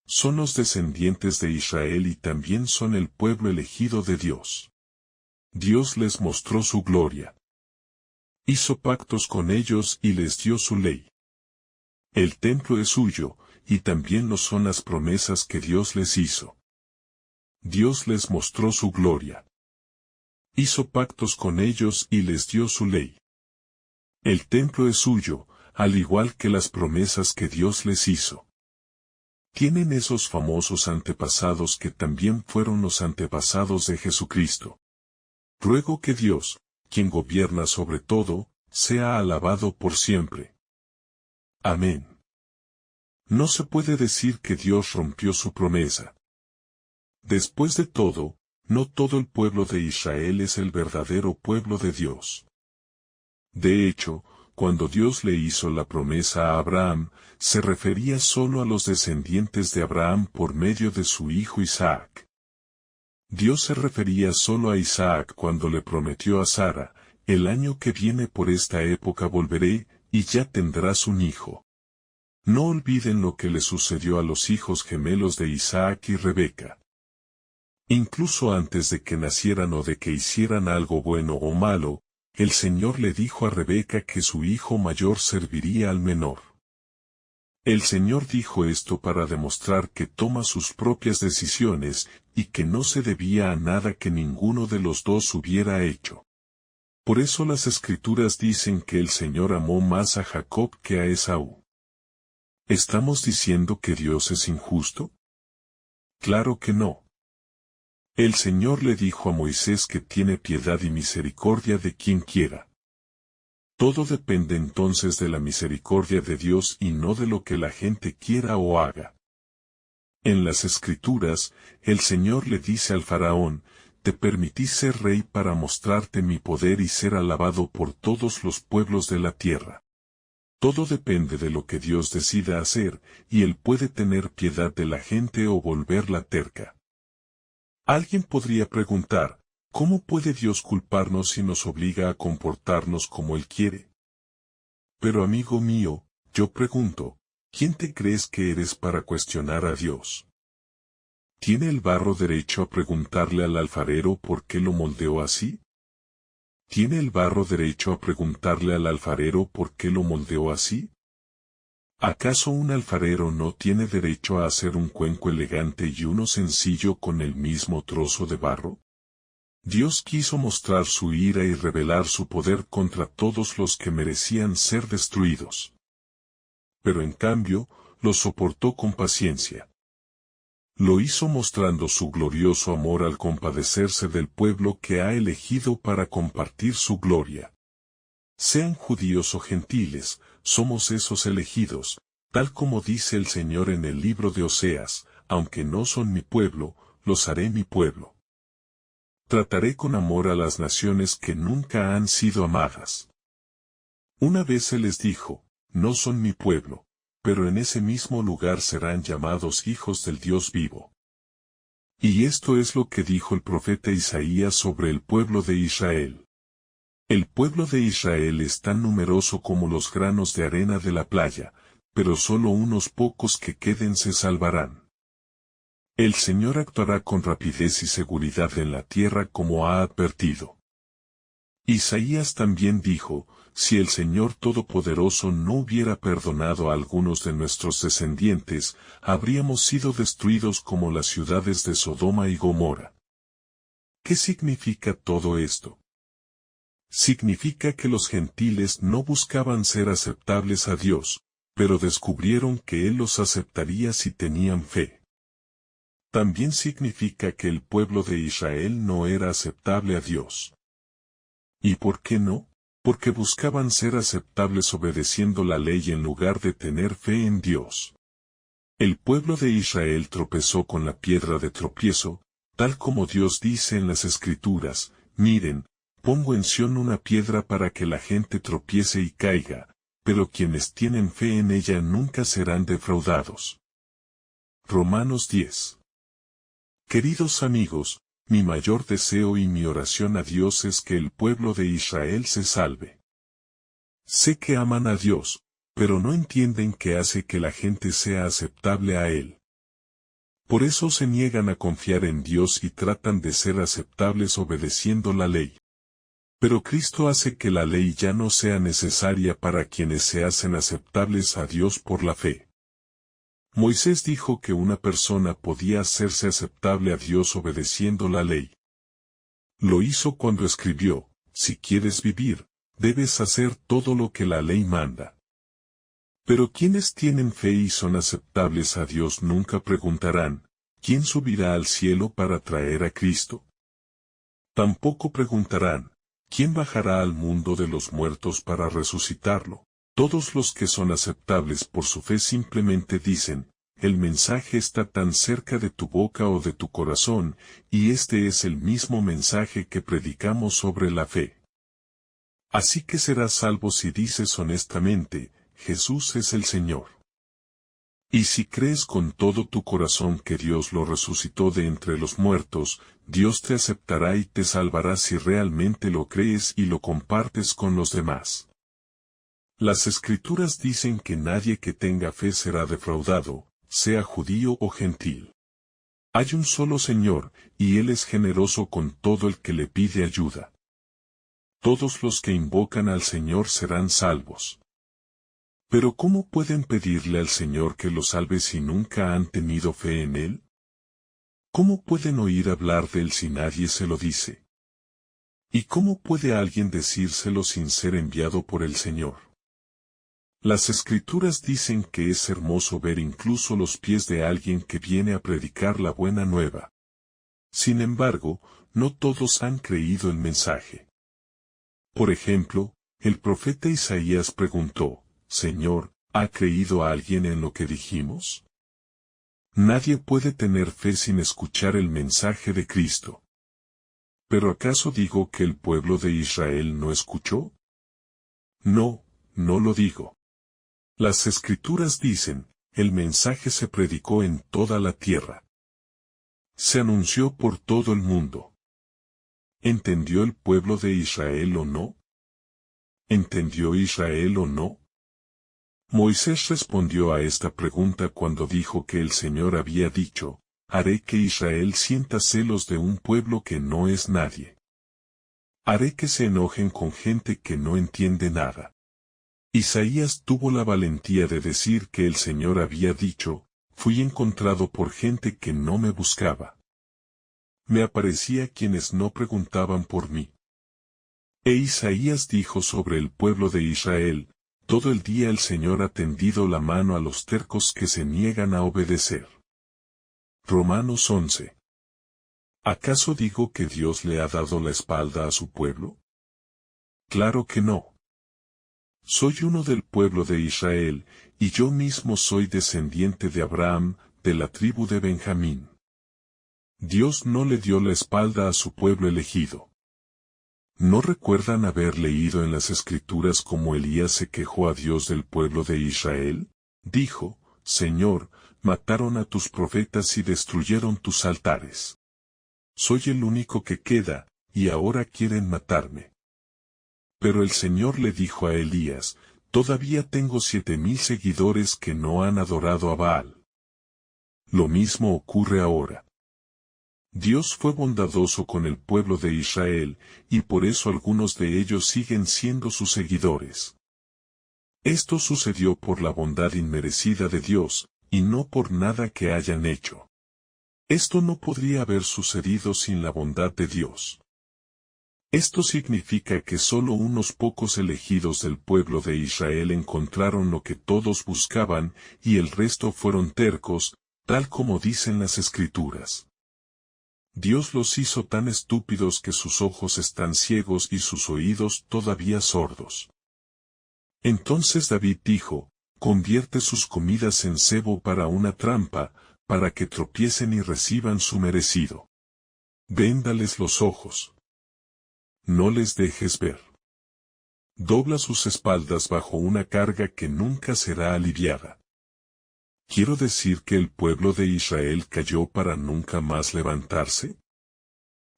Son los descendientes de Israel y también son el pueblo elegido de Dios. Dios les mostró su gloria. Hizo pactos con ellos y les dio su ley. El templo es suyo, y también lo son las promesas que Dios les hizo. Dios les mostró su gloria. Hizo pactos con ellos y les dio su ley. El templo es suyo, al igual que las promesas que Dios les hizo. Tienen esos famosos antepasados que también fueron los antepasados de Jesucristo. Ruego que Dios, quien gobierna sobre todo, sea alabado por siempre. Amén. No se puede decir que Dios rompió su promesa. Después de todo, no todo el pueblo de Israel es el verdadero pueblo de Dios. De hecho, cuando Dios le hizo la promesa a Abraham, se refería solo a los descendientes de Abraham por medio de su hijo Isaac. Dios se refería solo a Isaac cuando le prometió a Sara, el año que viene por esta época volveré, y ya tendrás un hijo. No olviden lo que le sucedió a los hijos gemelos de Isaac y Rebeca. Incluso antes de que nacieran o de que hicieran algo bueno o malo, el Señor le dijo a Rebeca que su hijo mayor serviría al menor. El Señor dijo esto para demostrar que toma sus propias decisiones, y que no se debía a nada que ninguno de los dos hubiera hecho. Por eso las Escrituras dicen que el Señor amó más a Jacob que a Esaú. ¿Estamos diciendo que Dios es injusto? Claro que no. El Señor le dijo a Moisés que tiene piedad y misericordia de quien quiera. Todo depende entonces de la misericordia de Dios y no de lo que la gente quiera o haga. En las Escrituras, el Señor le dice al faraón, te permití ser rey para mostrarte mi poder y ser alabado por todos los pueblos de la tierra. Todo depende de lo que Dios decida hacer, y Él puede tener piedad de la gente o volverla terca. Alguien podría preguntar, ¿cómo puede Dios culparnos si nos obliga a comportarnos como Él quiere? Pero amigo mío, yo pregunto, ¿quién te crees que eres para cuestionar a Dios? ¿Tiene el barro derecho a preguntarle al alfarero por qué lo moldeó así? ¿Tiene el barro derecho a preguntarle al alfarero por qué lo moldeó así? ¿Acaso un alfarero no tiene derecho a hacer un cuenco elegante y uno sencillo con el mismo trozo de barro? Dios quiso mostrar su ira y revelar su poder contra todos los que merecían ser destruidos. Pero en cambio, lo soportó con paciencia. Lo hizo mostrando su glorioso amor al compadecerse del pueblo que ha elegido para compartir su gloria. Sean judíos o gentiles, somos esos elegidos, tal como dice el Señor en el libro de Oseas, aunque no son mi pueblo, los haré mi pueblo. Trataré con amor a las naciones que nunca han sido amadas. Una vez se les dijo, no son mi pueblo, pero en ese mismo lugar serán llamados hijos del Dios vivo. Y esto es lo que dijo el profeta Isaías sobre el pueblo de Israel. El pueblo de Israel es tan numeroso como los granos de arena de la playa, pero solo unos pocos que queden se salvarán. El Señor actuará con rapidez y seguridad en la tierra como ha advertido. Isaías también dijo, si el Señor Todopoderoso no hubiera perdonado a algunos de nuestros descendientes, habríamos sido destruidos como las ciudades de Sodoma y Gomorra. ¿Qué significa todo esto? Significa que los gentiles no buscaban ser aceptables a Dios, pero descubrieron que Él los aceptaría si tenían fe. También significa que el pueblo de Israel no era aceptable a Dios. ¿Y por qué no? Porque buscaban ser aceptables obedeciendo la ley en lugar de tener fe en Dios. El pueblo de Israel tropezó con la piedra de tropiezo, tal como Dios dice en las Escrituras, miren, pongo en Sión una piedra para que la gente tropiece y caiga, pero quienes tienen fe en ella nunca serán defraudados. Romanos 10. Queridos amigos, mi mayor deseo y mi oración a Dios es que el pueblo de Israel se salve. Sé que aman a Dios, pero no entienden qué hace que la gente sea aceptable a Él. Por eso se niegan a confiar en Dios y tratan de ser aceptables obedeciendo la ley. Pero Cristo hace que la ley ya no sea necesaria para quienes se hacen aceptables a Dios por la fe. Moisés dijo que una persona podía hacerse aceptable a Dios obedeciendo la ley. Lo hizo cuando escribió, si quieres vivir, debes hacer todo lo que la ley manda. Pero quienes tienen fe y son aceptables a Dios nunca preguntarán, ¿quién subirá al cielo para traer a Cristo? Tampoco preguntarán, ¿quién bajará al mundo de los muertos para resucitarlo? Todos los que son aceptables por su fe simplemente dicen, el mensaje está tan cerca de tu boca o de tu corazón, y este es el mismo mensaje que predicamos sobre la fe. Así que serás salvo si dices honestamente, Jesús es el Señor. Y si crees con todo tu corazón que Dios lo resucitó de entre los muertos, Dios te aceptará y te salvará si realmente lo crees y lo compartes con los demás. Las Escrituras dicen que nadie que tenga fe será defraudado, sea judío o gentil. Hay un solo Señor, y Él es generoso con todo el que le pide ayuda. Todos los que invocan al Señor serán salvos. Pero ¿cómo pueden pedirle al Señor que los salve si nunca han tenido fe en Él? ¿Cómo pueden oír hablar de Él si nadie se lo dice? ¿Y cómo puede alguien decírselo sin ser enviado por el Señor? Las Escrituras dicen que es hermoso ver incluso los pies de alguien que viene a predicar la buena nueva. Sin embargo, no todos han creído el mensaje. Por ejemplo, el profeta Isaías preguntó, Señor, ¿ha creído alguien en lo que dijimos? Nadie puede tener fe sin escuchar el mensaje de Cristo. ¿Pero acaso digo que el pueblo de Israel no escuchó? No, no lo digo. Las Escrituras dicen, el mensaje se predicó en toda la tierra. Se anunció por todo el mundo. ¿Entendió el pueblo de Israel o no? ¿Entendió Israel o no? Moisés respondió a esta pregunta cuando dijo que el Señor había dicho, haré que Israel sienta celos de un pueblo que no es nadie. Haré que se enojen con gente que no entiende nada. Isaías tuvo la valentía de decir que el Señor había dicho, fui encontrado por gente que no me buscaba. Me aparecía quienes no preguntaban por mí. E Isaías dijo sobre el pueblo de Israel, todo el día el Señor ha tendido la mano a los tercos que se niegan a obedecer. Romanos 11. ¿Acaso digo que Dios le ha dado la espalda a su pueblo? Claro que no. Soy uno del pueblo de Israel, y yo mismo soy descendiente de Abraham, de la tribu de Benjamín. Dios no le dio la espalda a su pueblo elegido. ¿No recuerdan haber leído en las Escrituras cómo Elías se quejó a Dios del pueblo de Israel? Dijo, Señor, mataron a tus profetas y destruyeron tus altares. Soy el único que queda, y ahora quieren matarme. Pero el Señor le dijo a Elías, todavía tengo 7,000 seguidores que no han adorado a Baal. Lo mismo ocurre ahora. Dios fue bondadoso con el pueblo de Israel, y por eso algunos de ellos siguen siendo sus seguidores. Esto sucedió por la bondad inmerecida de Dios, y no por nada que hayan hecho. Esto no podría haber sucedido sin la bondad de Dios. Esto significa que solo unos pocos elegidos del pueblo de Israel encontraron lo que todos buscaban, y el resto fueron tercos, tal como dicen las Escrituras. Dios los hizo tan estúpidos que sus ojos están ciegos y sus oídos todavía sordos. Entonces David dijo, convierte sus comidas en cebo para una trampa, para que tropiecen y reciban su merecido. Véndales los ojos. No les dejes ver. Dobla sus espaldas bajo una carga que nunca será aliviada. ¿Quiero decir que el pueblo de Israel cayó para nunca más levantarse?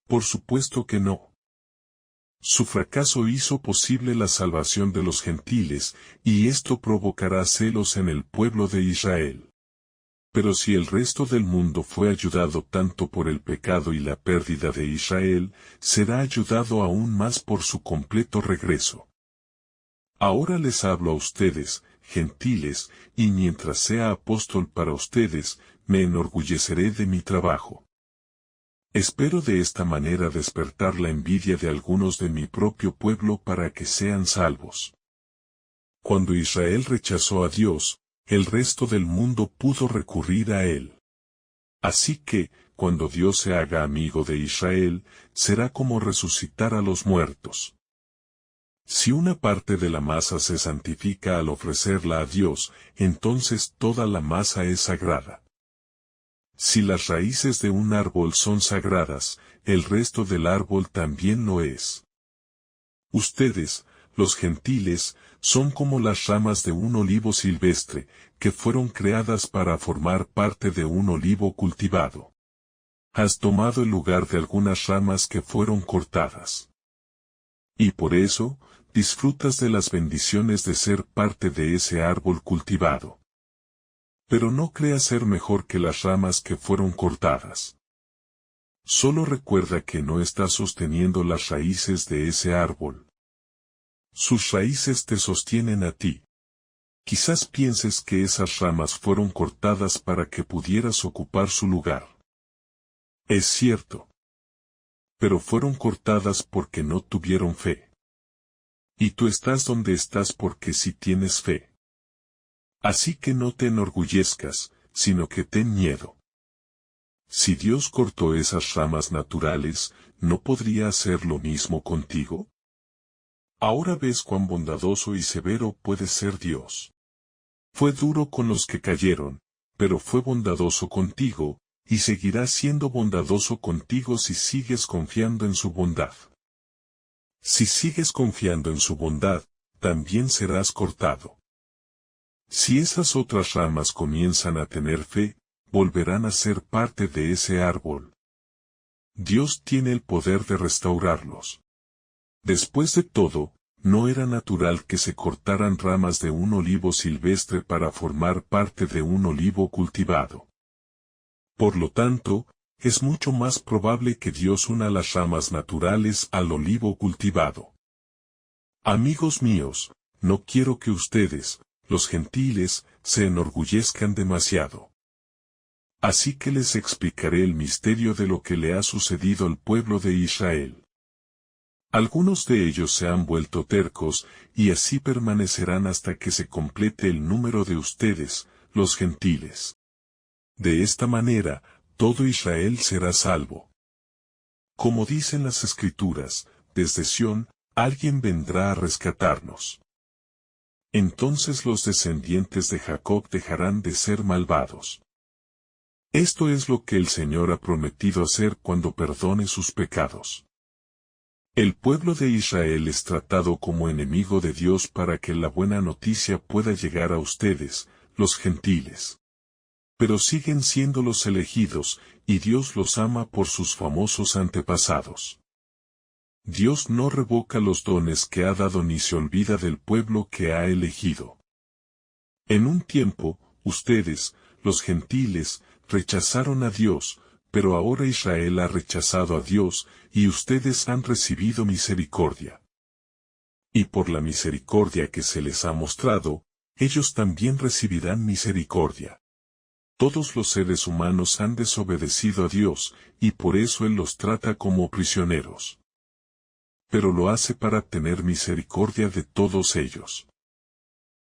Por supuesto que no. Su fracaso hizo posible la salvación de los gentiles, y esto provocará celos en el pueblo de Israel. Pero si el resto del mundo fue ayudado tanto por el pecado y la pérdida de Israel, será ayudado aún más por su completo regreso. Ahora les hablo a ustedes, gentiles, y mientras sea apóstol para ustedes, me enorgulleceré de mi trabajo. Espero de esta manera despertar la envidia de algunos de mi propio pueblo para que sean salvos. Cuando Israel rechazó a Dios, el resto del mundo pudo recurrir a él. Así que, cuando Dios se haga amigo de Israel, será como resucitar a los muertos. Si una parte de la masa se santifica al ofrecerla a Dios, entonces toda la masa es sagrada. Si las raíces de un árbol son sagradas, el resto del árbol también lo es. Ustedes, los gentiles, son como las ramas de un olivo silvestre, que fueron creadas para formar parte de un olivo cultivado. Has tomado el lugar de algunas ramas que fueron cortadas. Y por eso, disfrutas de las bendiciones de ser parte de ese árbol cultivado. Pero no creas ser mejor que las ramas que fueron cortadas. Solo recuerda que no estás sosteniendo las raíces de ese árbol. Sus raíces te sostienen a ti. Quizás pienses que esas ramas fueron cortadas para que pudieras ocupar su lugar. Es cierto. Pero fueron cortadas porque no tuvieron fe. Y tú estás donde estás porque sí tienes fe. Así que no te enorgullezcas, sino que ten miedo. Si Dios cortó esas ramas naturales, ¿no podría hacer lo mismo contigo? Ahora ves cuán bondadoso y severo puede ser Dios. Fue duro con los que cayeron, pero fue bondadoso contigo, y seguirá siendo bondadoso contigo si sigues confiando en su bondad. Si sigues confiando en su bondad, también serás cortado. Si esas otras ramas comienzan a tener fe, volverán a ser parte de ese árbol. Dios tiene el poder de restaurarlos. Después de todo, no era natural que se cortaran ramas de un olivo silvestre para formar parte de un olivo cultivado. Por lo tanto, es mucho más probable que Dios una las ramas naturales al olivo cultivado. Amigos míos, no quiero que ustedes, los gentiles, se enorgullezcan demasiado. Así que les explicaré el misterio de lo que le ha sucedido al pueblo de Israel. Algunos de ellos se han vuelto tercos, y así permanecerán hasta que se complete el número de ustedes, los gentiles. De esta manera, todo Israel será salvo. Como dicen las Escrituras, desde Sión, alguien vendrá a rescatarnos. Entonces los descendientes de Jacob dejarán de ser malvados. Esto es lo que el Señor ha prometido hacer cuando perdone sus pecados. El pueblo de Israel es tratado como enemigo de Dios para que la buena noticia pueda llegar a ustedes, los gentiles. Pero siguen siendo los elegidos, y Dios los ama por sus famosos antepasados. Dios no revoca los dones que ha dado ni se olvida del pueblo que ha elegido. En un tiempo, ustedes, los gentiles, rechazaron a Dios, pero ahora Israel ha rechazado a Dios, y ustedes han recibido misericordia. Y por la misericordia que se les ha mostrado, ellos también recibirán misericordia. Todos los seres humanos han desobedecido a Dios, y por eso Él los trata como prisioneros. Pero lo hace para tener misericordia de todos ellos.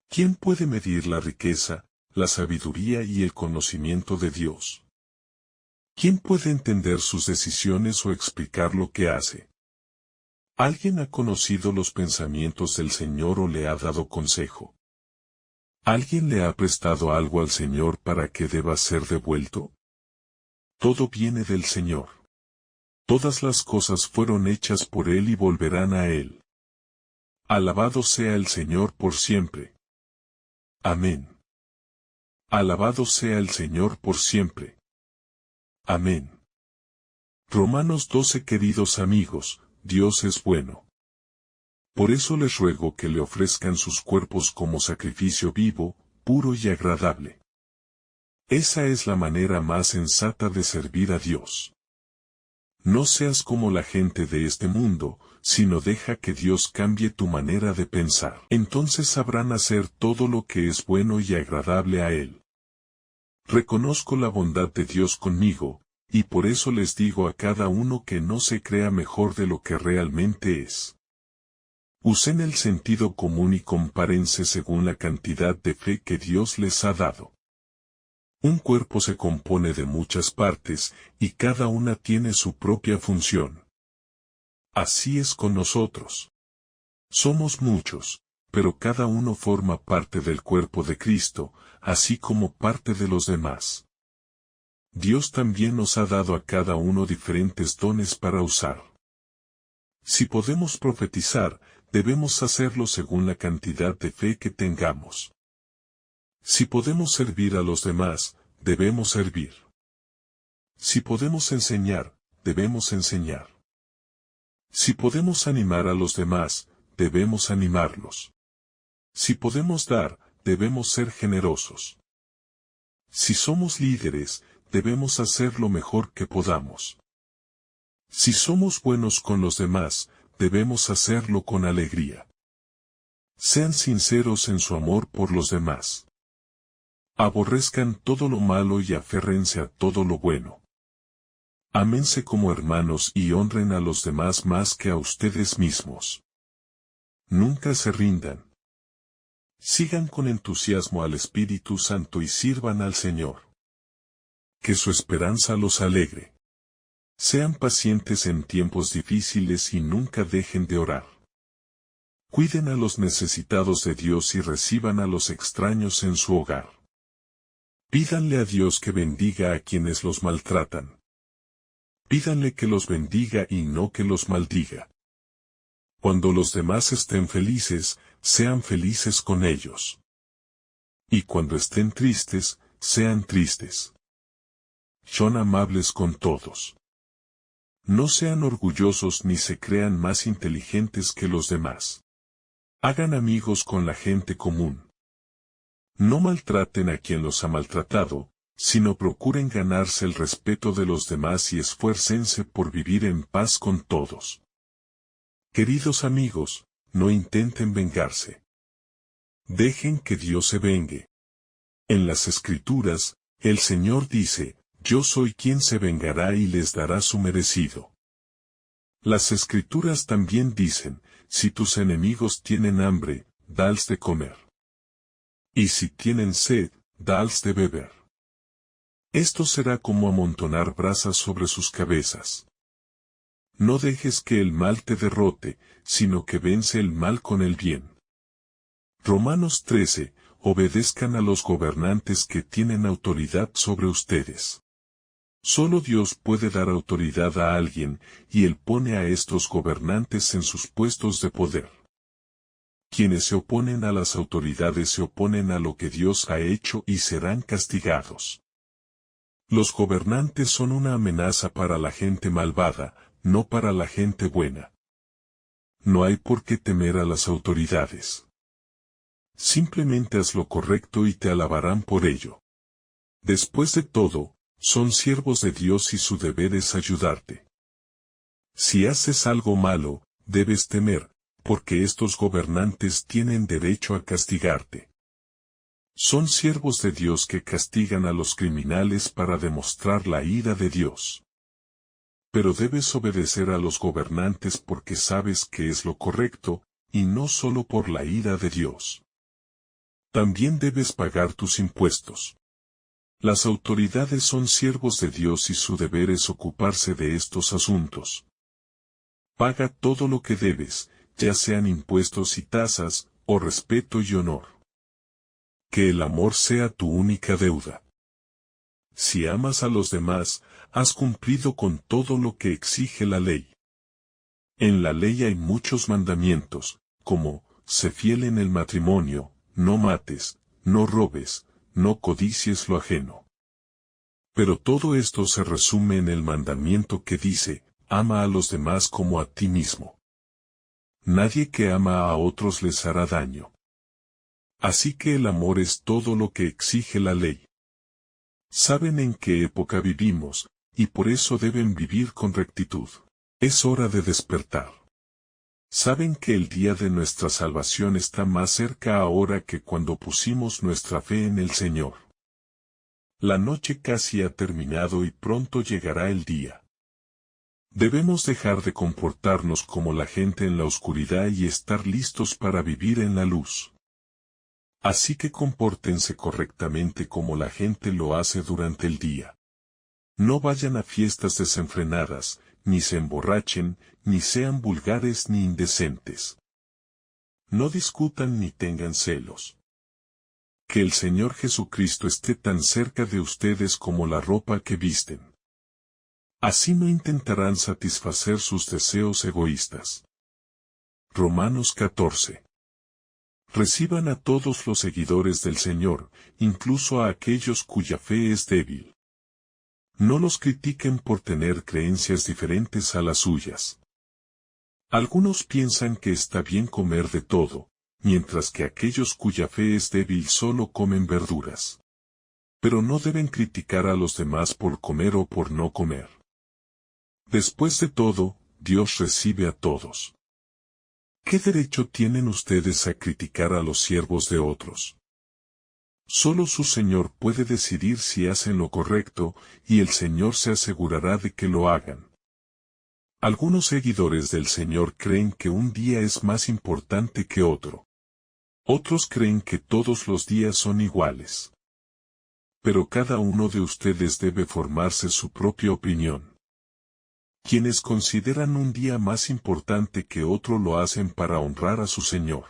¿Quién puede medir la riqueza, la sabiduría y el conocimiento de Dios? ¿Quién puede entender sus decisiones o explicar lo que hace? ¿Alguien ha conocido los pensamientos del Señor o le ha dado consejo? ¿Alguien le ha prestado algo al Señor para que deba ser devuelto? Todo viene del Señor. Todas las cosas fueron hechas por Él y volverán a Él. Alabado sea el Señor por siempre. Amén. Alabado sea el Señor por siempre. Amén. Romanos 12. Queridos amigos, Dios es bueno. Por eso les ruego que le ofrezcan sus cuerpos como sacrificio vivo, puro y agradable. Esa es la manera más sensata de servir a Dios. No seas como la gente de este mundo, sino deja que Dios cambie tu manera de pensar. Entonces sabrán hacer todo lo que es bueno y agradable a Él. Reconozco la bondad de Dios conmigo, y por eso les digo a cada uno que no se crea mejor de lo que realmente es. Usen el sentido común y compárense según la cantidad de fe que Dios les ha dado. Un cuerpo se compone de muchas partes, y cada una tiene su propia función. Así es con nosotros. Somos muchos, pero cada uno forma parte del cuerpo de Cristo, así como parte de los demás. Dios también nos ha dado a cada uno diferentes dones para usar. Si podemos profetizar, debemos hacerlo según la cantidad de fe que tengamos. Si podemos servir a los demás, debemos servir. Si podemos enseñar, debemos enseñar. Si podemos animar a los demás, debemos animarlos. Si podemos dar, debemos ser generosos. Si somos líderes, debemos hacer lo mejor que podamos. Si somos buenos con los demás, debemos hacerlo con alegría. Sean sinceros en su amor por los demás. Aborrezcan todo lo malo y aférrense a todo lo bueno. Ámense como hermanos y honren a los demás más que a ustedes mismos. Nunca se rindan. Sigan con entusiasmo al Espíritu Santo y sirvan al Señor. que su esperanza los alegre. Sean pacientes en tiempos difíciles y nunca dejen de orar. Cuiden a los necesitados de Dios y reciban a los extraños en su hogar. Pídanle a Dios que bendiga a quienes los maltratan. Pídanle que los bendiga y no que los maldiga. Cuando los demás estén felices, sean felices con ellos. Y cuando estén tristes, sean tristes. Son amables con todos. No sean orgullosos ni se crean más inteligentes que los demás. Hagan amigos con la gente común. No maltraten a quien los ha maltratado, sino procuren ganarse el respeto de los demás y esfuércense por vivir en paz con todos. Queridos amigos, no intenten vengarse. Dejen que Dios se vengue. En las Escrituras, el Señor dice, yo soy quien se vengará y les dará su merecido. Las Escrituras también dicen, si tus enemigos tienen hambre, dales de comer. Y si tienen sed, dales de beber. Esto será como amontonar brasas sobre sus cabezas. No dejes que el mal te derrote, sino que vence el mal con el bien. Romanos 13, obedezcan a los gobernantes que tienen autoridad sobre ustedes. Solo Dios puede dar autoridad a alguien, y Él pone a estos gobernantes en sus puestos de poder. Quienes se oponen a las autoridades se oponen a lo que Dios ha hecho y serán castigados. Los gobernantes son una amenaza para la gente malvada, no para la gente buena. No hay por qué temer a las autoridades. Simplemente haz lo correcto y te alabarán por ello. Después de todo, son siervos de Dios y su deber es ayudarte. Si haces algo malo, debes temer, porque estos gobernantes tienen derecho a castigarte. Son siervos de Dios que castigan a los criminales para demostrar la ira de Dios. Pero debes obedecer a los gobernantes porque sabes que es lo correcto, y no solo por la ira de Dios. También debes pagar tus impuestos. Las autoridades son siervos de Dios y su deber es ocuparse de estos asuntos. Paga todo lo que debes, ya sean impuestos y tasas, o respeto y honor. Que el amor sea tu única deuda. Si amas a los demás, has cumplido con todo lo que exige la ley. En la ley hay muchos mandamientos, como, sé fiel en el matrimonio, no mates, no robes, no codicies lo ajeno. Pero todo esto se resume en el mandamiento que dice, ama a los demás como a ti mismo. Nadie que ama a otros les hará daño. Así que el amor es todo lo que exige la ley. Saben en qué época vivimos, y por eso deben vivir con rectitud. Es hora de despertar. Saben que el día de nuestra salvación está más cerca ahora que cuando pusimos nuestra fe en el Señor. La noche casi ha terminado y pronto llegará el día. Debemos dejar de comportarnos como la gente en la oscuridad y estar listos para vivir en la luz. Así que compórtense correctamente como la gente lo hace durante el día. No vayan a fiestas desenfrenadas, ni se emborrachen, ni sean vulgares ni indecentes. No discutan ni tengan celos. Que el Señor Jesucristo esté tan cerca de ustedes como la ropa que visten. Así no intentarán satisfacer sus deseos egoístas. Romanos 14. Reciban a todos los seguidores del Señor, incluso a aquellos cuya fe es débil. No los critiquen por tener creencias diferentes a las suyas. Algunos piensan que está bien comer de todo, mientras que aquellos cuya fe es débil solo comen verduras. Pero no deben criticar a los demás por comer o por no comer. Después de todo, Dios recibe a todos. ¿Qué derecho tienen ustedes a criticar a los siervos de otros? Solo su Señor puede decidir si hacen lo correcto, y el Señor se asegurará de que lo hagan. Algunos seguidores del Señor creen que un día es más importante que otro. Otros creen que todos los días son iguales. Pero cada uno de ustedes debe formarse su propia opinión. Quienes consideran un día más importante que otro lo hacen para honrar a su Señor.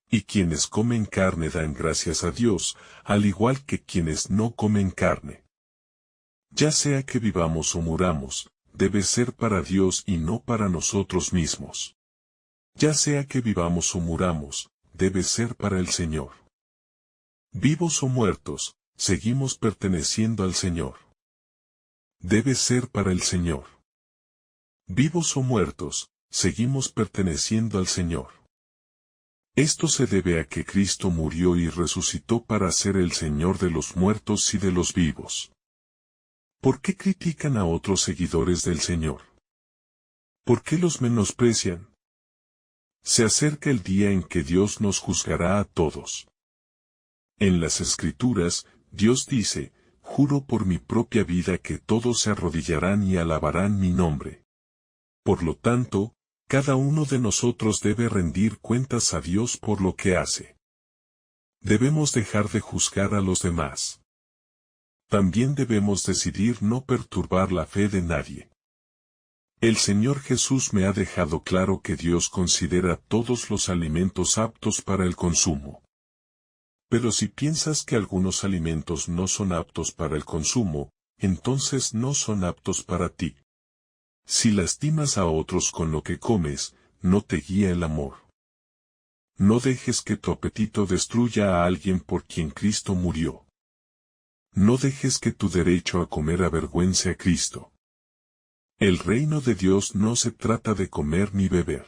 Y quienes comen carne dan gracias a Dios, al igual que quienes no comen carne. Ya sea que vivamos o muramos, debe ser para Dios y no para nosotros mismos. Ya sea que vivamos o muramos, debe ser para el Señor. Vivos o muertos, seguimos perteneciendo al Señor. Debe ser para el Señor. Vivos o muertos, seguimos perteneciendo al Señor. Esto se debe a que Cristo murió y resucitó para ser el Señor de los muertos y de los vivos. ¿Por qué critican a otros seguidores del Señor? ¿Por qué los menosprecian? Se acerca el día en que Dios nos juzgará a todos. En las Escrituras, Dios dice, juro por mi propia vida que todos se arrodillarán y alabarán mi nombre. Por lo tanto, cada uno de nosotros debe rendir cuentas a Dios por lo que hace. Debemos dejar de juzgar a los demás. También debemos decidir no perturbar la fe de nadie. El Señor Jesús me ha dejado claro que Dios considera todos los alimentos aptos para el consumo. Pero si piensas que algunos alimentos no son aptos para el consumo, entonces no son aptos para ti. Si lastimas a otros con lo que comes, no te guía el amor. No dejes que tu apetito destruya a alguien por quien Cristo murió. No dejes que tu derecho a comer avergüence a Cristo. El reino de Dios no se trata de comer ni beber.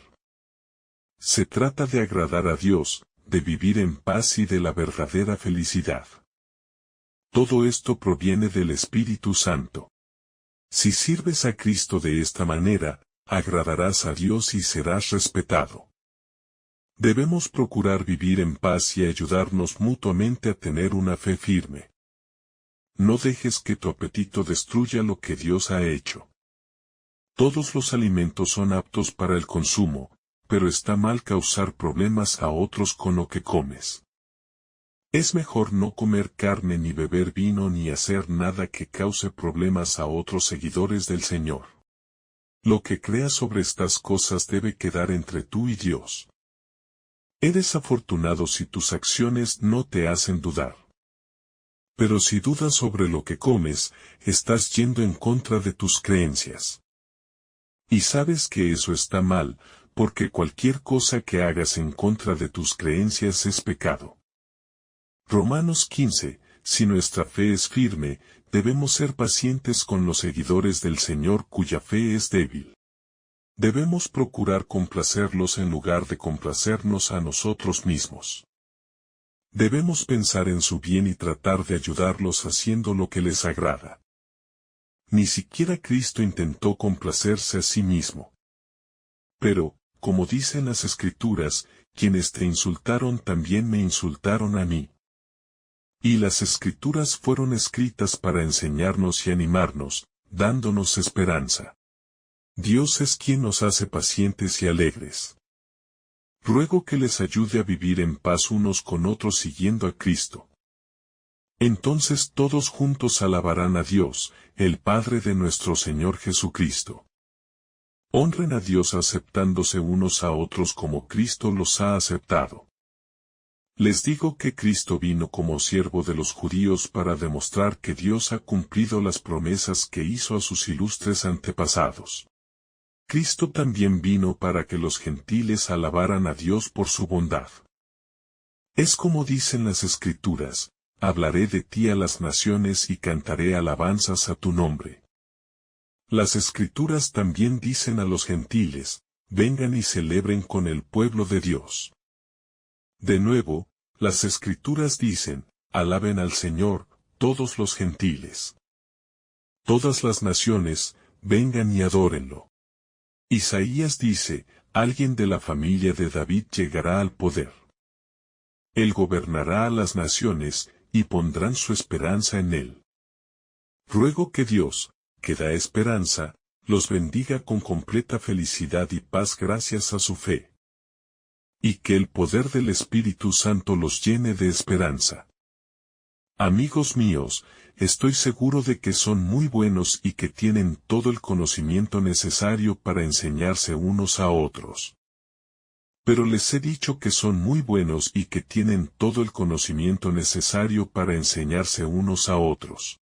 Se trata de agradar a Dios, de vivir en paz y de la verdadera felicidad. Todo esto proviene del Espíritu Santo. Si sirves a Cristo de esta manera, agradarás a Dios y serás respetado. Debemos procurar vivir en paz y ayudarnos mutuamente a tener una fe firme. No dejes que tu apetito destruya lo que Dios ha hecho. Todos los alimentos son aptos para el consumo, pero está mal causar problemas a otros con lo que comes. Es mejor no comer carne ni beber vino ni hacer nada que cause problemas a otros seguidores del Señor. Lo que creas sobre estas cosas debe quedar entre tú y Dios. Eres afortunado si tus acciones no te hacen dudar. Pero si dudas sobre lo que comes, estás yendo en contra de tus creencias. Y sabes que eso está mal, porque cualquier cosa que hagas en contra de tus creencias es pecado. Romanos 15, si nuestra fe es firme, debemos ser pacientes con los seguidores del Señor cuya fe es débil. Debemos procurar complacerlos en lugar de complacernos a nosotros mismos. Debemos pensar en su bien y tratar de ayudarlos haciendo lo que les agrada. Ni siquiera Cristo intentó complacerse a sí mismo. Pero, como dicen las Escrituras, quienes te insultaron también me insultaron a mí. Y las Escrituras fueron escritas para enseñarnos y animarnos, dándonos esperanza. Dios es quien nos hace pacientes y alegres. Ruego que les ayude a vivir en paz unos con otros siguiendo a Cristo. Entonces todos juntos alabarán a Dios, el Padre de nuestro Señor Jesucristo. Honren a Dios aceptándose unos a otros como Cristo los ha aceptado. Les digo que Cristo vino como siervo de los judíos para demostrar que Dios ha cumplido las promesas que hizo a sus ilustres antepasados. Cristo también vino para que los gentiles alabaran a Dios por su bondad. Es como dicen las Escrituras, hablaré de ti a las naciones y cantaré alabanzas a tu nombre. Las Escrituras también dicen a los gentiles, vengan y celebren con el pueblo de Dios. De nuevo, las Escrituras dicen, alaben al Señor, todos los gentiles. Todas las naciones, vengan y adórenlo. Isaías dice, alguien de la familia de David llegará al poder. Él gobernará a las naciones, y pondrán su esperanza en él. Ruego que Dios, que da esperanza, los bendiga con completa felicidad y paz gracias a su fe. Y que el poder del Espíritu Santo los llene de esperanza. Amigos míos, estoy seguro de que son muy buenos y que tienen todo el conocimiento necesario para enseñarse unos a otros. Pero les he dicho que son muy buenos y que tienen todo el conocimiento necesario para enseñarse unos a otros.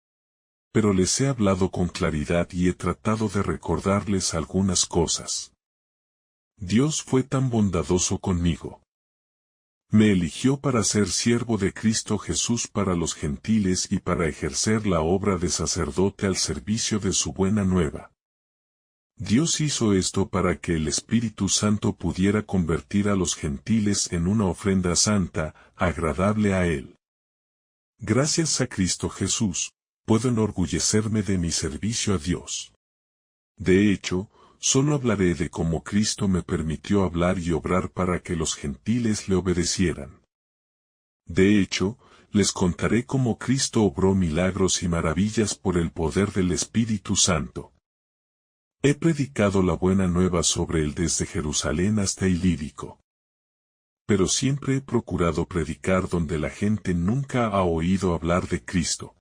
Pero les he hablado con claridad y he tratado de recordarles algunas cosas. Dios fue tan bondadoso conmigo. Me eligió para ser siervo de Cristo Jesús para los gentiles y para ejercer la obra de sacerdote al servicio de su buena nueva. Dios hizo esto para que el Espíritu Santo pudiera convertir a los gentiles en una ofrenda santa, agradable a Él. Gracias a Cristo Jesús, puedo enorgullecerme de mi servicio a Dios. De hecho, solo hablaré de cómo Cristo me permitió hablar y obrar para que los gentiles le obedecieran. De hecho, les contaré cómo Cristo obró milagros y maravillas por el poder del Espíritu Santo. He predicado la buena nueva sobre él desde Jerusalén hasta Ilírico. Pero siempre he procurado predicar donde la gente nunca ha oído hablar de Cristo.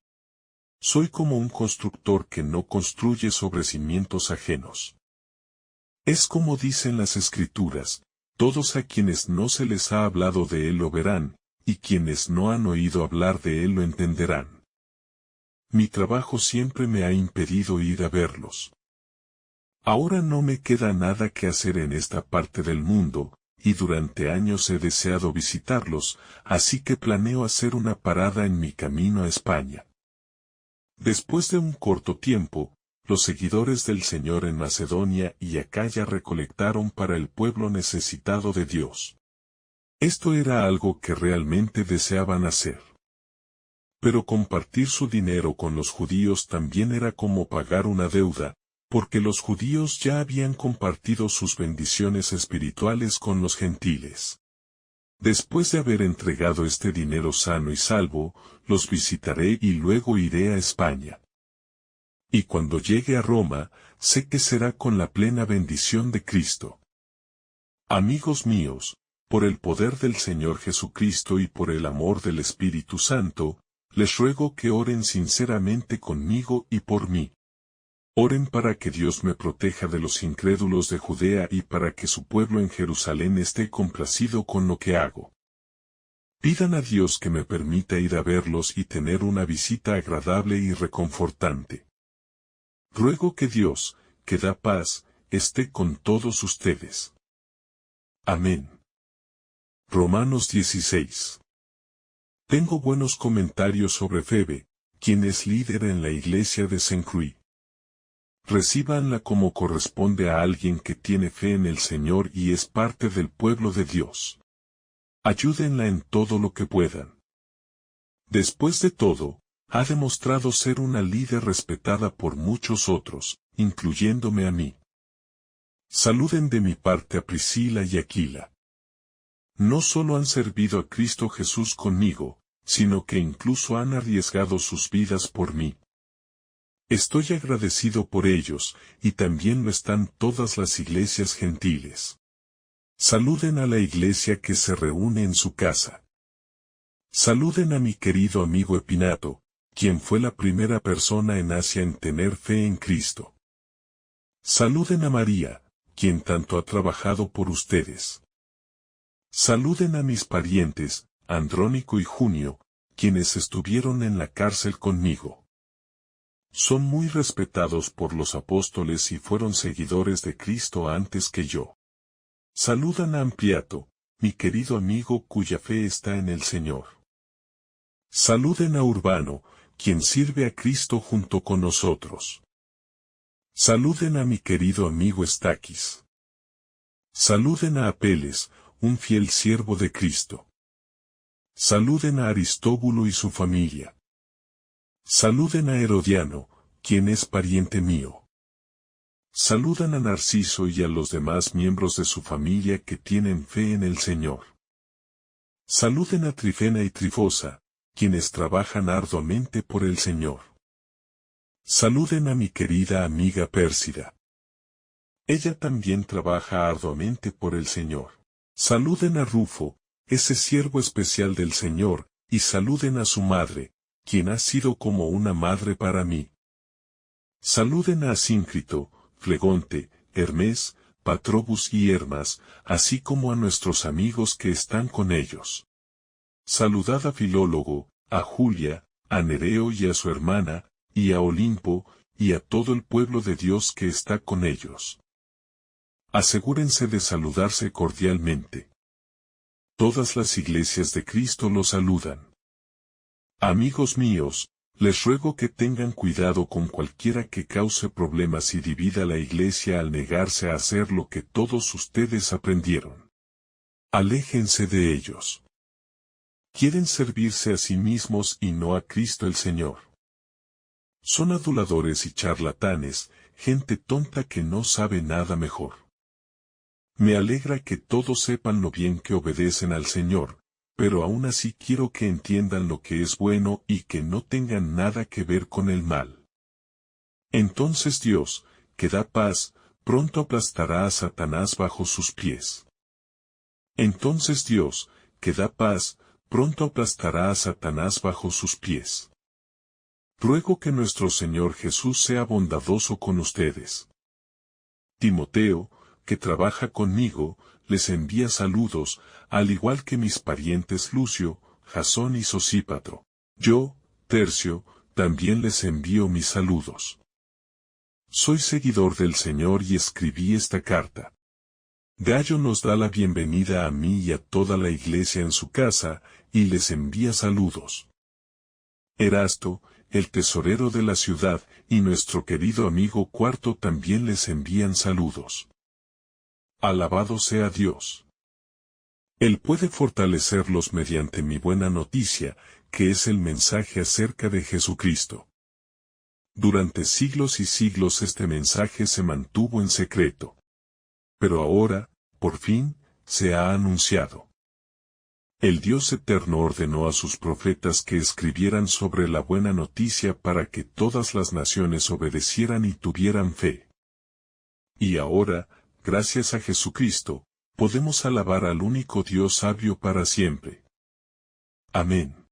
Soy como un constructor que no construye sobre cimientos ajenos. Es como dicen las Escrituras, todos a quienes no se les ha hablado de él lo verán, y quienes no han oído hablar de él lo entenderán. Mi trabajo siempre me ha impedido ir a verlos. Ahora no me queda nada que hacer en esta parte del mundo, y durante años he deseado visitarlos, así que planeo hacer una parada en mi camino a España. Después de un corto tiempo, los seguidores del Señor en Macedonia y Acaya recolectaron para el pueblo necesitado de Dios. Esto era algo que realmente deseaban hacer. Pero compartir su dinero con los judíos también era como pagar una deuda, porque los judíos ya habían compartido sus bendiciones espirituales con los gentiles. Después de haber entregado este dinero sano y salvo, los visitaré y luego iré a España. Y cuando llegue a Roma, sé que será con la plena bendición de Cristo. Amigos míos, por el poder del Señor Jesucristo y por el amor del Espíritu Santo, les ruego que oren sinceramente conmigo y por mí. Oren para que Dios me proteja de los incrédulos de Judea y para que su pueblo en Jerusalén esté complacido con lo que hago. Pidan a Dios que me permita ir a verlos y tener una visita agradable y reconfortante. Ruego que Dios, que da paz, esté con todos ustedes. Amén. Romanos 16. Tengo buenos comentarios sobre Febe, quien es líder en la iglesia de Saint-Cruy. Recíbanla como corresponde a alguien que tiene fe en el Señor y es parte del pueblo de Dios. Ayúdenla en todo lo que puedan. Después de todo, ha demostrado ser una líder respetada por muchos otros, incluyéndome a mí. Saluden de mi parte a Priscila y Aquila. No solo han servido a Cristo Jesús conmigo, sino que incluso han arriesgado sus vidas por mí. Estoy agradecido por ellos, y también lo están todas las iglesias gentiles. Saluden a la iglesia que se reúne en su casa. Saluden a mi querido amigo Epinato, quien fue la primera persona en Asia en tener fe en Cristo. Saluden a María, quien tanto ha trabajado por ustedes. Saluden a mis parientes, Andrónico y Junio, quienes estuvieron en la cárcel conmigo. Son muy respetados por los apóstoles y fueron seguidores de Cristo antes que yo. Saludan a Ampliato, mi querido amigo cuya fe está en el Señor. Saluden a Urbano, quien sirve a Cristo junto con nosotros. Saluden a mi querido amigo Estaquis. Saluden a Apeles, un fiel siervo de Cristo. Saluden a Aristóbulo y su familia. Saluden a Herodiano, quien es pariente mío. Saludan a Narciso y a los demás miembros de su familia que tienen fe en el Señor. Saluden a Trifena y Trifosa, quienes trabajan arduamente por el Señor. Saluden a mi querida amiga Pérsida. Ella también trabaja arduamente por el Señor. Saluden a Rufo, ese siervo especial del Señor, y saluden a su madre, quien ha sido como una madre para mí. Saluden a Asíncrito, Flegonte, Hermes, Patrobus y Hermas, así como a nuestros amigos que están con ellos. Saludad a Filólogo, a Julia, a Nereo y a su hermana, y a Olimpo, y a todo el pueblo de Dios que está con ellos. Asegúrense de saludarse cordialmente. Todas las iglesias de Cristo los saludan. Amigos míos, les ruego que tengan cuidado con cualquiera que cause problemas y divida la iglesia al negarse a hacer lo que todos ustedes aprendieron. Aléjense de ellos. Quieren servirse a sí mismos y no a Cristo el Señor. Son aduladores y charlatanes, gente tonta que no sabe nada mejor. Me alegra que todos sepan lo bien que obedecen al Señor, pero aún así quiero que entiendan lo que es bueno y que no tengan nada que ver con el mal. Entonces Dios, que da paz, pronto aplastará a Satanás bajo sus pies. Entonces Dios, que da paz, pronto aplastará a Satanás bajo sus pies. Ruego que nuestro Señor Jesús sea bondadoso con ustedes. Timoteo, que trabaja conmigo, les envía saludos, al igual que mis parientes Lucio, Jasón y Sosípatro. Yo, Tercio, también les envío mis saludos. Soy seguidor del Señor y escribí esta carta. Gallo nos da la bienvenida a mí y a toda la iglesia en su casa, y les envía saludos. Erasto, el tesorero de la ciudad, y nuestro querido amigo Cuarto también les envían saludos. Alabado sea Dios. Él puede fortalecerlos mediante mi buena noticia, que es el mensaje acerca de Jesucristo. Durante siglos y siglos este mensaje se mantuvo en secreto. Pero ahora, por fin, se ha anunciado. El Dios eterno ordenó a sus profetas que escribieran sobre la buena noticia para que todas las naciones obedecieran y tuvieran fe. Y ahora, gracias a Jesucristo, podemos alabar al único Dios sabio para siempre. Amén.